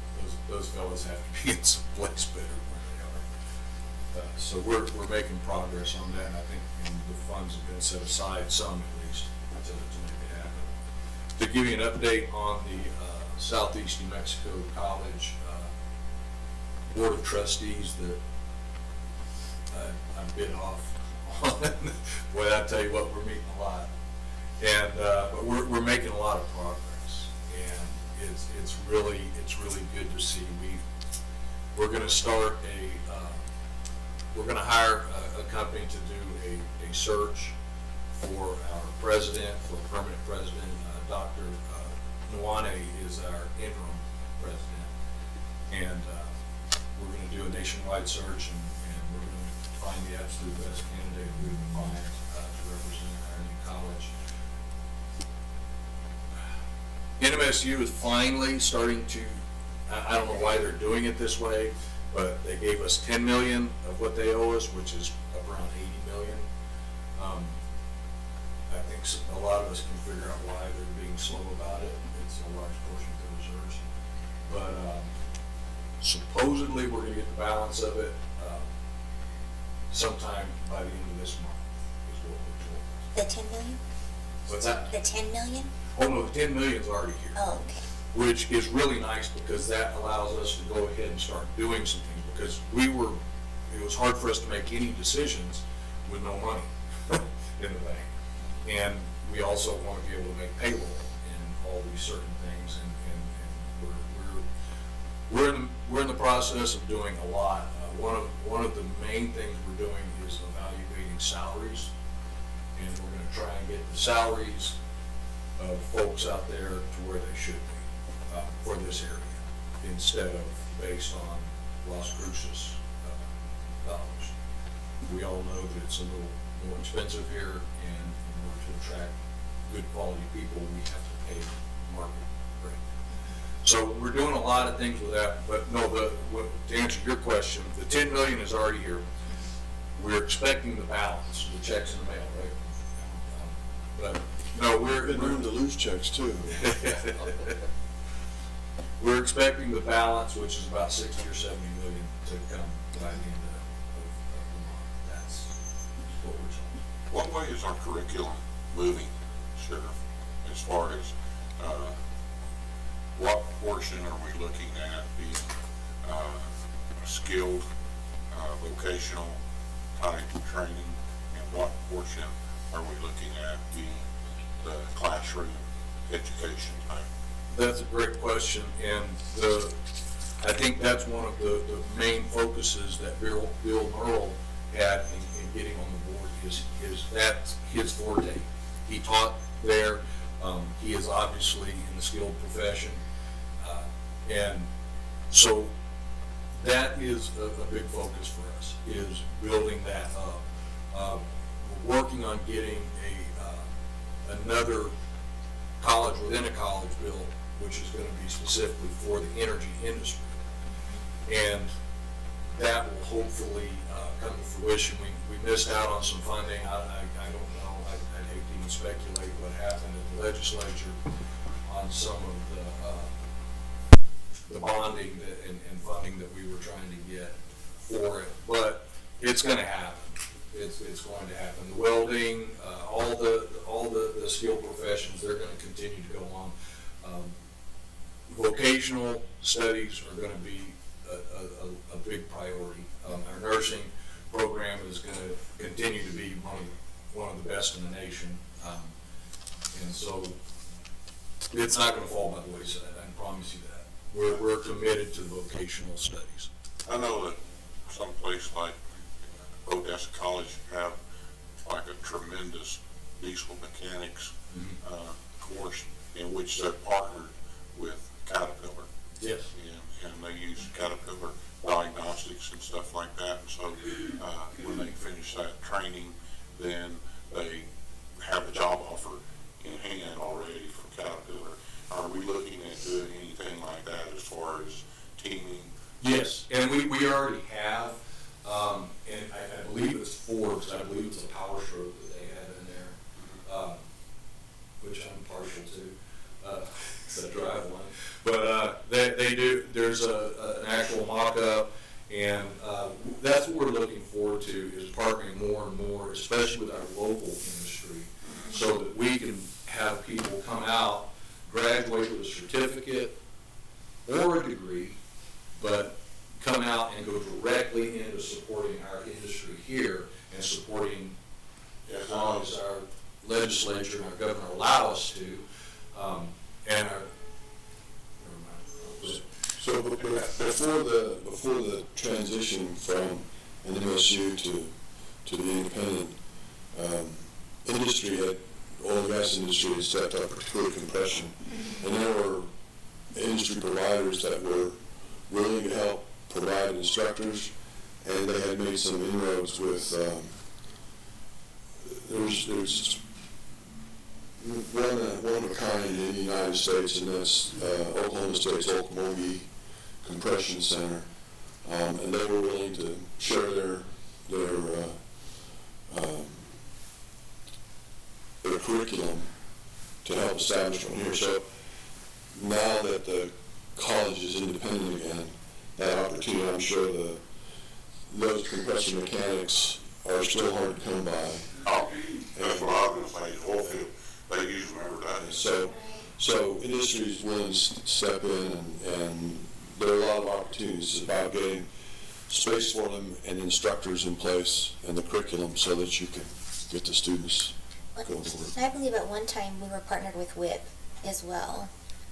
those fellas have to be in some place better where they are. So we're making progress on that, and I think the funds have been set aside, some at least, to make it happen. To give you an update on the Southeast New Mexico College Board of Trustees that I'm bit off on. Boy, I tell you what, we're meeting a lot, and but we're making a lot of progress, and it's really good to see. We're going to start we're going to hire a company to do a search for our president, for a permanent president. Dr. Nwane is our interim president, and we're going to do a nationwide search, and we're going to find the absolute best candidate we can find to represent our new college. NMSU is finally starting to, I don't know why they're doing it this way, but they gave us $10 million of what they owe us, which is around $80 million. I think a lot of us can figure out why they're being slow about it. It's a large portion of the reserves. But supposedly we're going to get the balance of it sometime by the end of this month, is what we're told. The 10 million? What's that? The 10 million? Oh no, the 10 million is already here. Oh, okay. Which is really nice because that allows us to go ahead and start doing some things, because it was hard for us to make any decisions with no money in the bank. And we also want to be able to make payroll and all these certain things, and we're in the process of doing a lot. One of the main things we're doing is evaluating salaries, and we're going to try and get the salaries of folks out there to where they should be for this area, instead of based on Las Cruces dollars. We all know that it's a little more expensive here, and in order to attract good quality people, we have to pay market rate. So we're doing a lot of things with that, but no, to answer your question, the 10 million is already here. We're expecting the balance, the checks in the mail, right? But no, we're room to lose checks too. We're expecting the balance, which is about 60 or 70 million, to come by the end of the month. That's what we're talking. What way is our curriculum moving, Sheriff, as far as what portion are we looking at being skilled, vocational type training, and what portion are we looking at being the classroom education type? That's a great question, and I think that's one of the main focuses that Bill Merle had in getting on the board is that's his forte. He taught there. He is obviously in the skilled profession, and so that is a big focus for us, is building that up. We're working on getting another college within a college built, which is going to be specifically for the energy industry, and that will hopefully come to fruition. We missed out on some funding. I don't know. I'd hate to even speculate what happened at the legislature on some of the bonding and funding that we were trying to get for it, but it's going to happen. It's going to happen. The welding, all the skilled professions, they're going to continue to go on. Vocational studies are going to be a big priority. Our nursing program is going to continue to be one of the best in the nation, and so it's not going to fall by the wayside. I can promise you that. We're committed to the vocational studies. I know that someplace like Odessa College have like a tremendous diesel mechanics course in which they're partnered with Caterpillar. Yes. And they use Caterpillar diagnostics and stuff like that. And so when they finish that training, then they have a job offer in hand already from Caterpillar. Are we looking at doing anything like that as far as teaming? Yes, and we already have, and I believe it's Forbes, I believe it's a Power Stroke that they have in there, which I'm partial to, because I drive one. But they do, there's an actual mock-up, and that's what we're looking forward to, is partnering more and more, especially with our local industry, so that we can have people come out, graduate with a certificate or a degree, but come out and go directly into supporting our industry here and supporting, as long as our legislature and our governor allow us to, and our, So before the transition from an MSU to the independent industry, oil and gas industry had stepped up, particularly compression, and there were industry providers that were willing to help provide instructors, and they had made some inroads with, there's one of a kind in the United States, and that's Oklahoma State's Okmulgee Compression Center, and they were willing to share their curriculum to help establish one here. So now that the college is independent again, that opportunity, I'm sure those compression mechanics are still hard to come by. Oh, that's what I was going to say. Oilfield, they use them every day. So industry is willing to step in, and there are a lot of opportunities about getting space for them and instructors in place and the curriculum so that you can get the students going forward. I believe at one time we were partnered with WIP as well.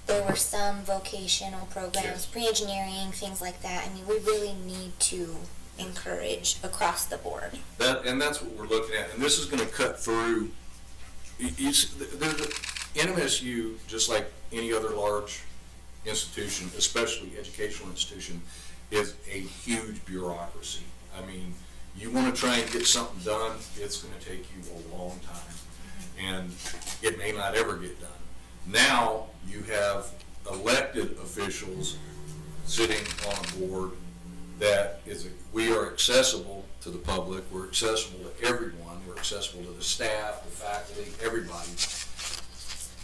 There were some vocational programs, pre-engineering, things like that. I mean, we really need to encourage across the board. and that's what we're looking at, and this is going to cut through. NMSU, just like any other large institution, especially educational institution, is a huge bureaucracy. I mean, you want to try and get something done, it's going to take you a long time, and it may not ever get done. Now you have elected officials sitting on a board that we are accessible to the public, we're accessible to everyone, we're accessible to the staff, the faculty, everybody.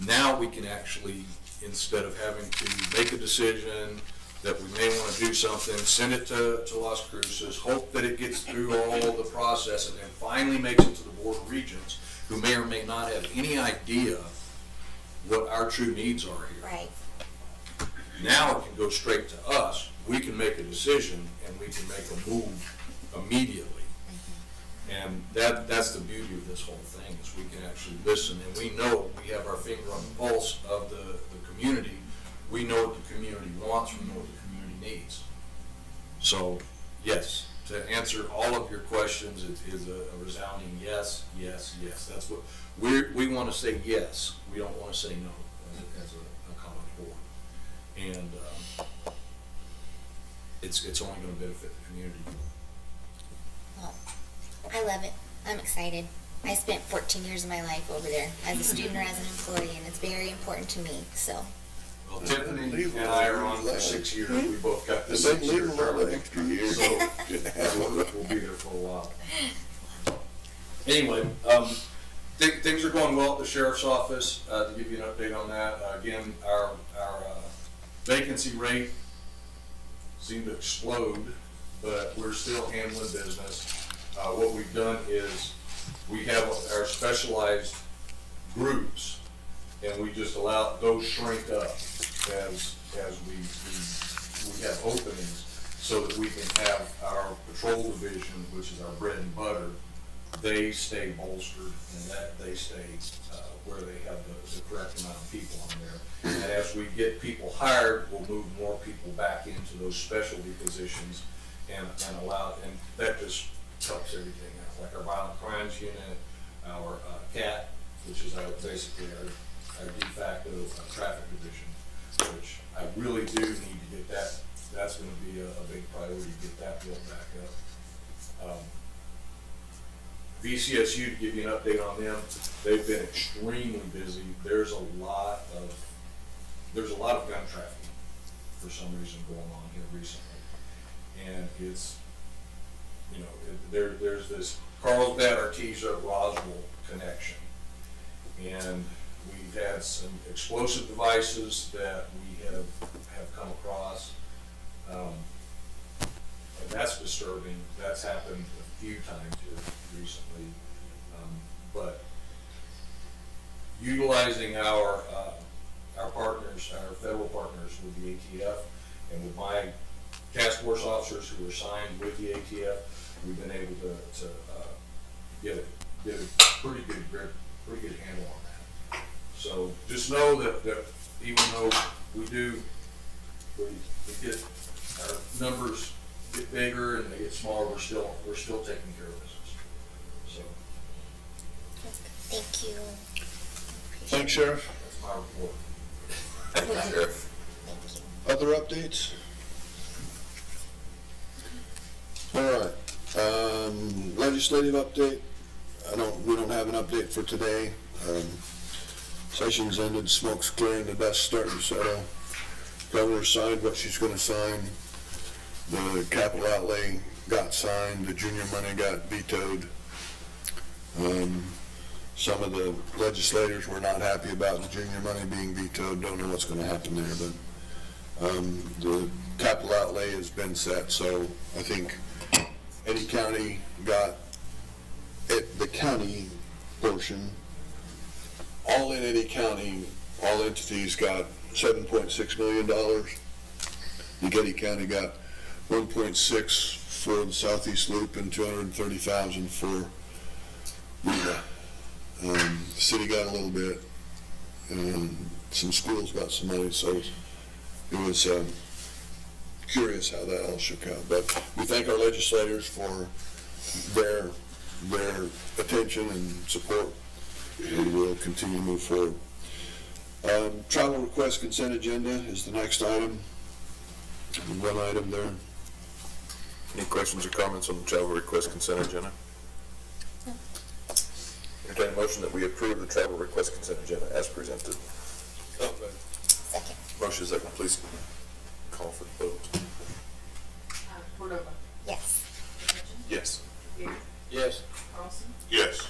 Now we can actually, instead of having to make a decision that we may want to do something, send it to Las Cruces, hope that it gets through all of the process, and then finally makes it to the Board of Regents, who may or may not have any idea what our true needs are here. Right. Now it can go straight to us. We can make a decision, and we can make a move immediately. And that's the beauty of this whole thing, is we can actually listen, and we know we have our finger on the pulse of the community. We know what the community wants, we know what the community needs. So, yes, to answer all of your questions, it is a resounding yes, yes, yes. That's what we want to say. Yes, we don't want to say no as a college board, and it's only going to benefit the community. Well, I love it. I'm excited. I spent 14 years of my life over there as a student or as an employee, and it's very important to me. So. Well, Tiffany and I are on for 6 years. We both got this 6-year term, extra years. so we'll be there for a while. Anyway, things are going well at the sheriff's office. To give you an update on that, again, our vacancy rate seemed to explode, but we're still handling business. What we've done is we have our specialized groups, and we just allow those shrink up as we have openings, so that we can have our patrol division, which is our bread and butter, they stay bolstered, and that they stay where they have the correct amount of people on there. And as we get people hired, we'll move more people back into those specialty positions, and allow, and that just helps everything out, like our violent crimes unit, our CAT, which is basically our de facto traffic division, which I really do need to get that. That's going to be a big priority to get that built back up. VCSU, to give you an update on them, they've been extremely busy. There's a lot of gun trafficking for some reason going on here recently, and it's, you know, there's this Carlsbad, Artesia, Roswell connection, and we've had some explosive devices that we have come across, and that's disturbing. That's happened a few times here recently, but utilizing our partners, our federal partners with the ATF, and with my task force officers who are signed with the ATF, we've been able to get a pretty good handle on that. So just know that even though we get our numbers get bigger and they get smaller, we're still taking care of business. So Thank you. Thanks, Sheriff. that's my report. Thank you, Sheriff. Other updates? All right, legislative update. We don't have an update for today. Session's ended, smoke's clearing, the dust starting to settle. Governor signed what she's gonna sign. The capital outlay got signed, the junior money got vetoed. Some of the legislators were not happy about the junior money being vetoed. Don't know what's gonna happen there, but the capital outlay has been set, so I think Eddy County got the county portion. All in Eddy County, all entities got $7.6 million. The Eddy County got 1.6 for the Southeast Loop and 230,000 for Rita. The city got a little bit, and some schools got some money, so it was curious how that all shook out. But we thank our legislators for their attention and support, and we'll continue to move forward. Travel request consent agenda is the next item. One item there. Any questions or comments on the travel request consent agenda? Entertain a motion that we approve the travel request consent agenda as presented. Second. Motion second, please call for the vote. Cordova. Yes. Yes. Beard. Yes. Carlson. Yes.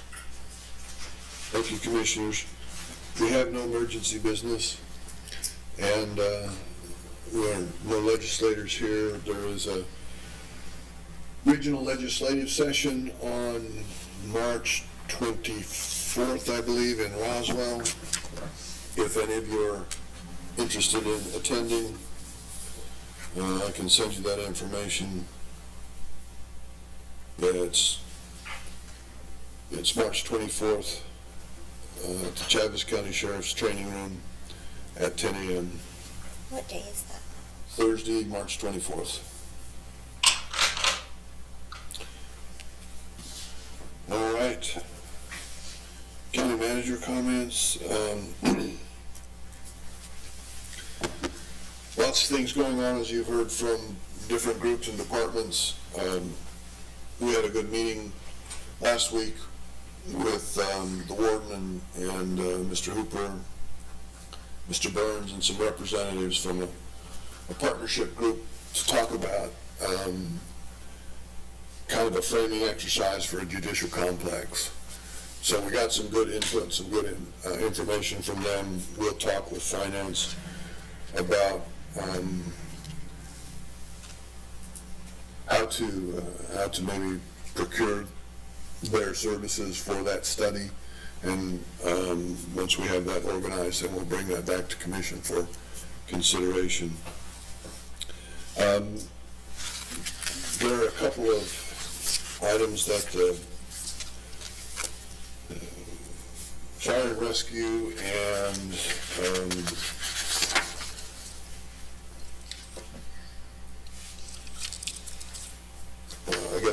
Thank you, Commissioners. We have no emergency business, and we have no legislators here. There is a regional legislative session on March 24th, I believe, in Roswell. If any of you are interested in attending, I can send you that information. It's March 24th at the Chaves County Sheriff's Training Room at 10 a.m. What day is that? Thursday, March 24th. All right. County manager comments. Lots of things going on, as you've heard from different groups and departments. We had a good meeting last week with the warden and Mr. Hooper, Mr. Burns, and some representatives from a partnership group to talk about kind of a framing exercise for a judicial complex. So we got some good input, some good information from them. We'll talk with finance about how to maybe procure their services for that study, and once we have that organized, then we'll bring that back to commission for consideration. There are a couple of items that fire and rescue and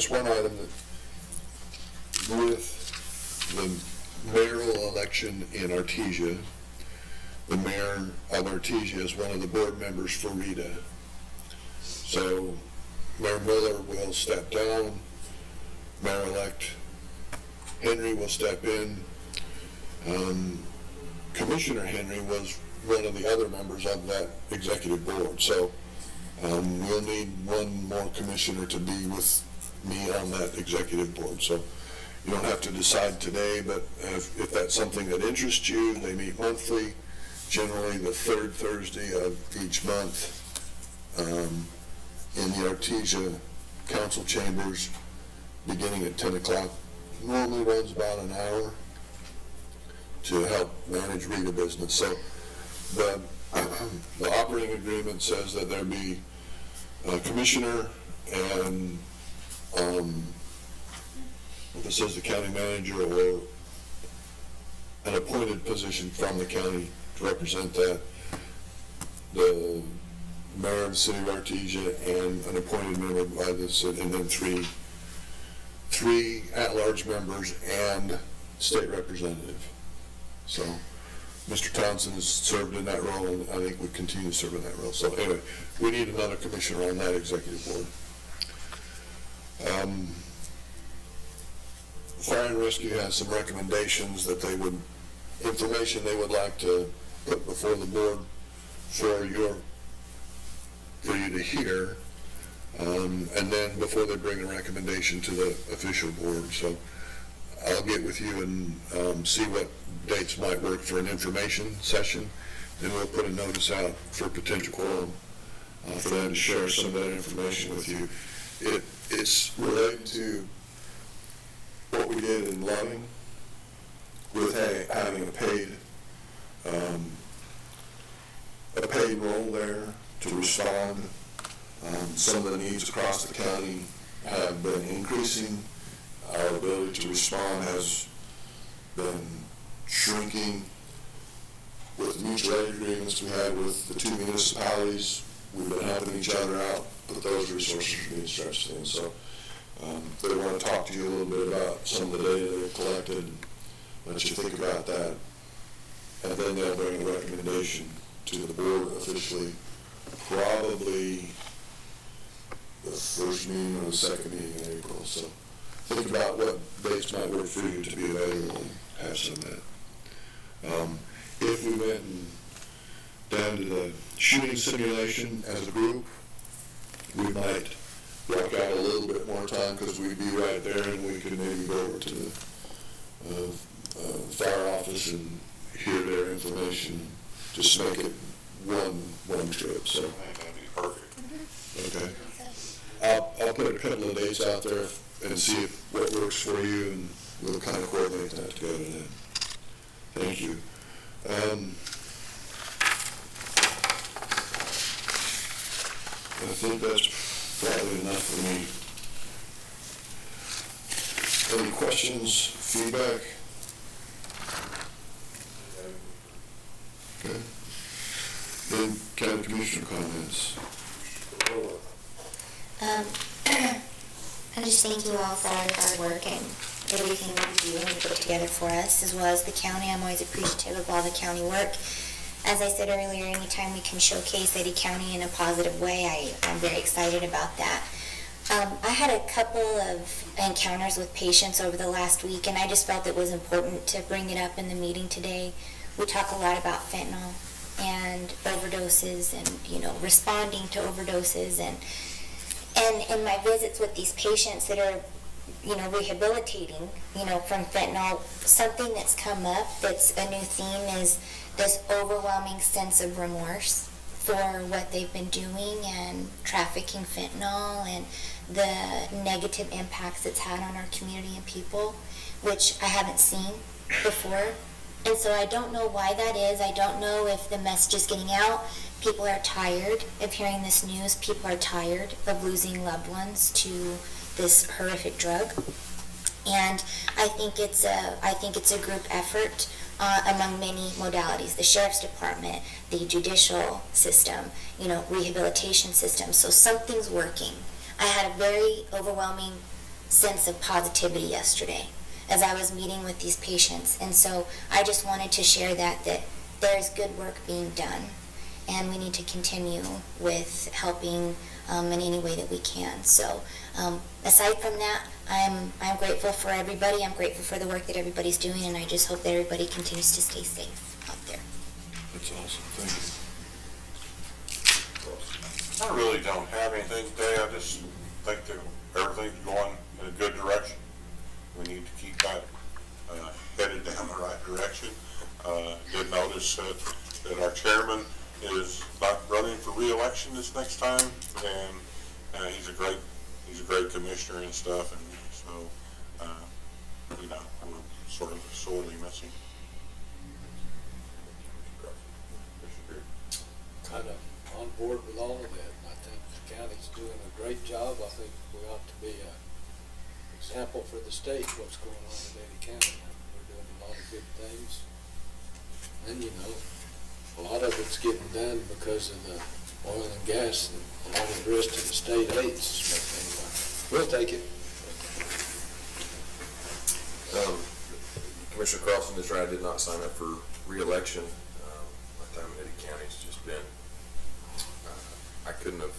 just one item that with the mayoral election in Artesia, the mayor of Artesia is one of the board members for RETA. So Mayor Miller will step down, Mayor-elect Henry will step in. Commissioner Henry was one of the other members of that executive board. So we'll need one more commissioner to be with me on that executive board. So you don't have to decide today, but if that's something that interests you, they meet monthly, generally the third Thursday of each month in the Artesia council chambers, beginning at 10 o'clock. Normally runs about an hour to help manage RETA business. So the operating agreement says that there be a commissioner and if it says the county manager or an appointed position from the county to represent that, the mayor of the city of Artesia and an appointed member by the city, and then three at-large members and state representative. So Mr. Townsend has served in that role, and I think would continue to serve in that role. So anyway, we need another commissioner on that executive board. Fire and Rescue has some recommendations that information they would like to put before the board for you to hear, and then before they bring a recommendation to the official board. So I'll get with you and see what dates might work for an information session. Then we'll put a notice out for potential quorum for them to share some of that information with you. It's related to what we did in Loving with having a paid role there to respond. Some of the needs across the county have been increasing. Our ability to respond has been shrinking. With mutual aid agreements we had with the two municipalities, we've been helping each other out, but those resources are being stretched thin. So they want to talk to you a little bit about some of the data they've collected, let you think about that, and then they'll bring a recommendation to the board officially, probably the first meeting or the second meeting in April. So think about what dates might work for you to be available and have some of that. If we went down to the shooting simulation as a group, we might block out a little bit more time because we'd be right there and we could maybe go over to the fire office and hear their information. Just make it one trip. So That'd be perfect. okay. I'll put a couple of dates out there and see what works for you, and we'll kind of coordinate that together then. Thank you. I think that's probably enough for me. Any questions, feedback? Okay. Then county commissioner comments. I just thank you all for all your hard work and everything that you do and you put together for us, as well as the county. I'm always appreciative of all the county work. As I said earlier, anytime we can showcase Eddy County in a positive way, I'm very excited about that. I had a couple of encounters with patients over the last week, and I just felt it was important to bring it up in the meeting today. We talk a lot about fentanyl and overdoses and, responding to overdoses. And in my visits with these patients that are, rehabilitating, from fentanyl, something that's come up that's a new theme is this overwhelming sense of remorse for what they've been doing and trafficking fentanyl and the negative impacts it's had on our community and people, which I haven't seen before. And so I don't know why that is. I don't know if the message is getting out. People are tired of hearing this news. People are tired of losing loved ones to this horrific drug. And I think it's a group effort among many modalities, the sheriff's department, the judicial system, rehabilitation system. So something's working. I had a very overwhelming sense of positivity yesterday as I was meeting with these patients. And so I just wanted to share that there's good work being done, and we need to continue with helping in any way that we can. So aside from that, I'm grateful for everybody. I'm grateful for the work that everybody's doing, and I just hope that everybody continues to stay safe out there. That's awesome, thank you. I really don't have anything today. I just think that everything's going in a good direction. We need to keep that headed down the right direction. Did notice that our chairman is not running for re-election this next time, and he's a great commissioner and stuff, and so we'll sort of sorely miss him. Kind of on board with all of that. I think the county's doing a great job. I think we ought to be an example for the state what's going on in Eddy County. We're doing a lot of good things. And a lot of it's getting done because of the oil and gas and a lot of the rest of the state aids. But anyway, we'll take it. Commissioner Carlson is right, I did not sign up for re-election. My time in Eddy County's just been, I couldn't have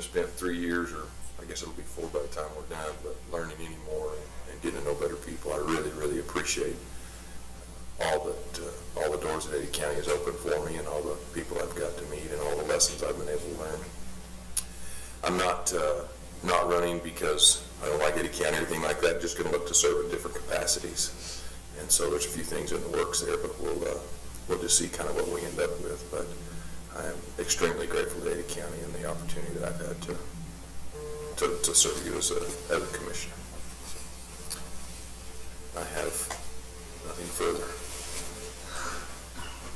spent 3 years, or I guess it'll be 4 by the time we're done, but learning any more and getting to know better people. I really, really appreciate all the doors that Eddy County has opened for me, and all the people I've got to meet, and all the lessons I've been able to learn. I'm not running because I don't like Eddy County or anything like that. Just going to look to serve in different capacities, and so there's a few things in the works there, but we'll just see kind of what we end up with. But I am extremely grateful to Eddy County and the opportunity that I've had to serve you as a commissioner. I have nothing further.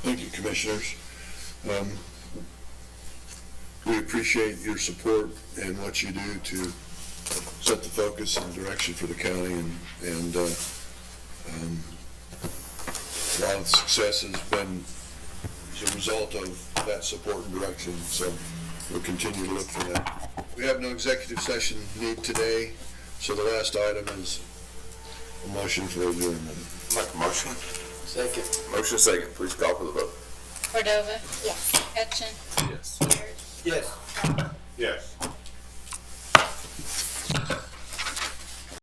Thank you, commissioners. We appreciate your support and what you do to set the focus and direction for the county, and a lot of success has been as a result of that support and direction, so we'll continue to look for that. We have no executive session need today, so the last item is a motion for adjournment. Make a motion. Second. Motion second. Please call for the vote. Cordova? Yes. Hutchin? Yes. Beard? Yes. Yes.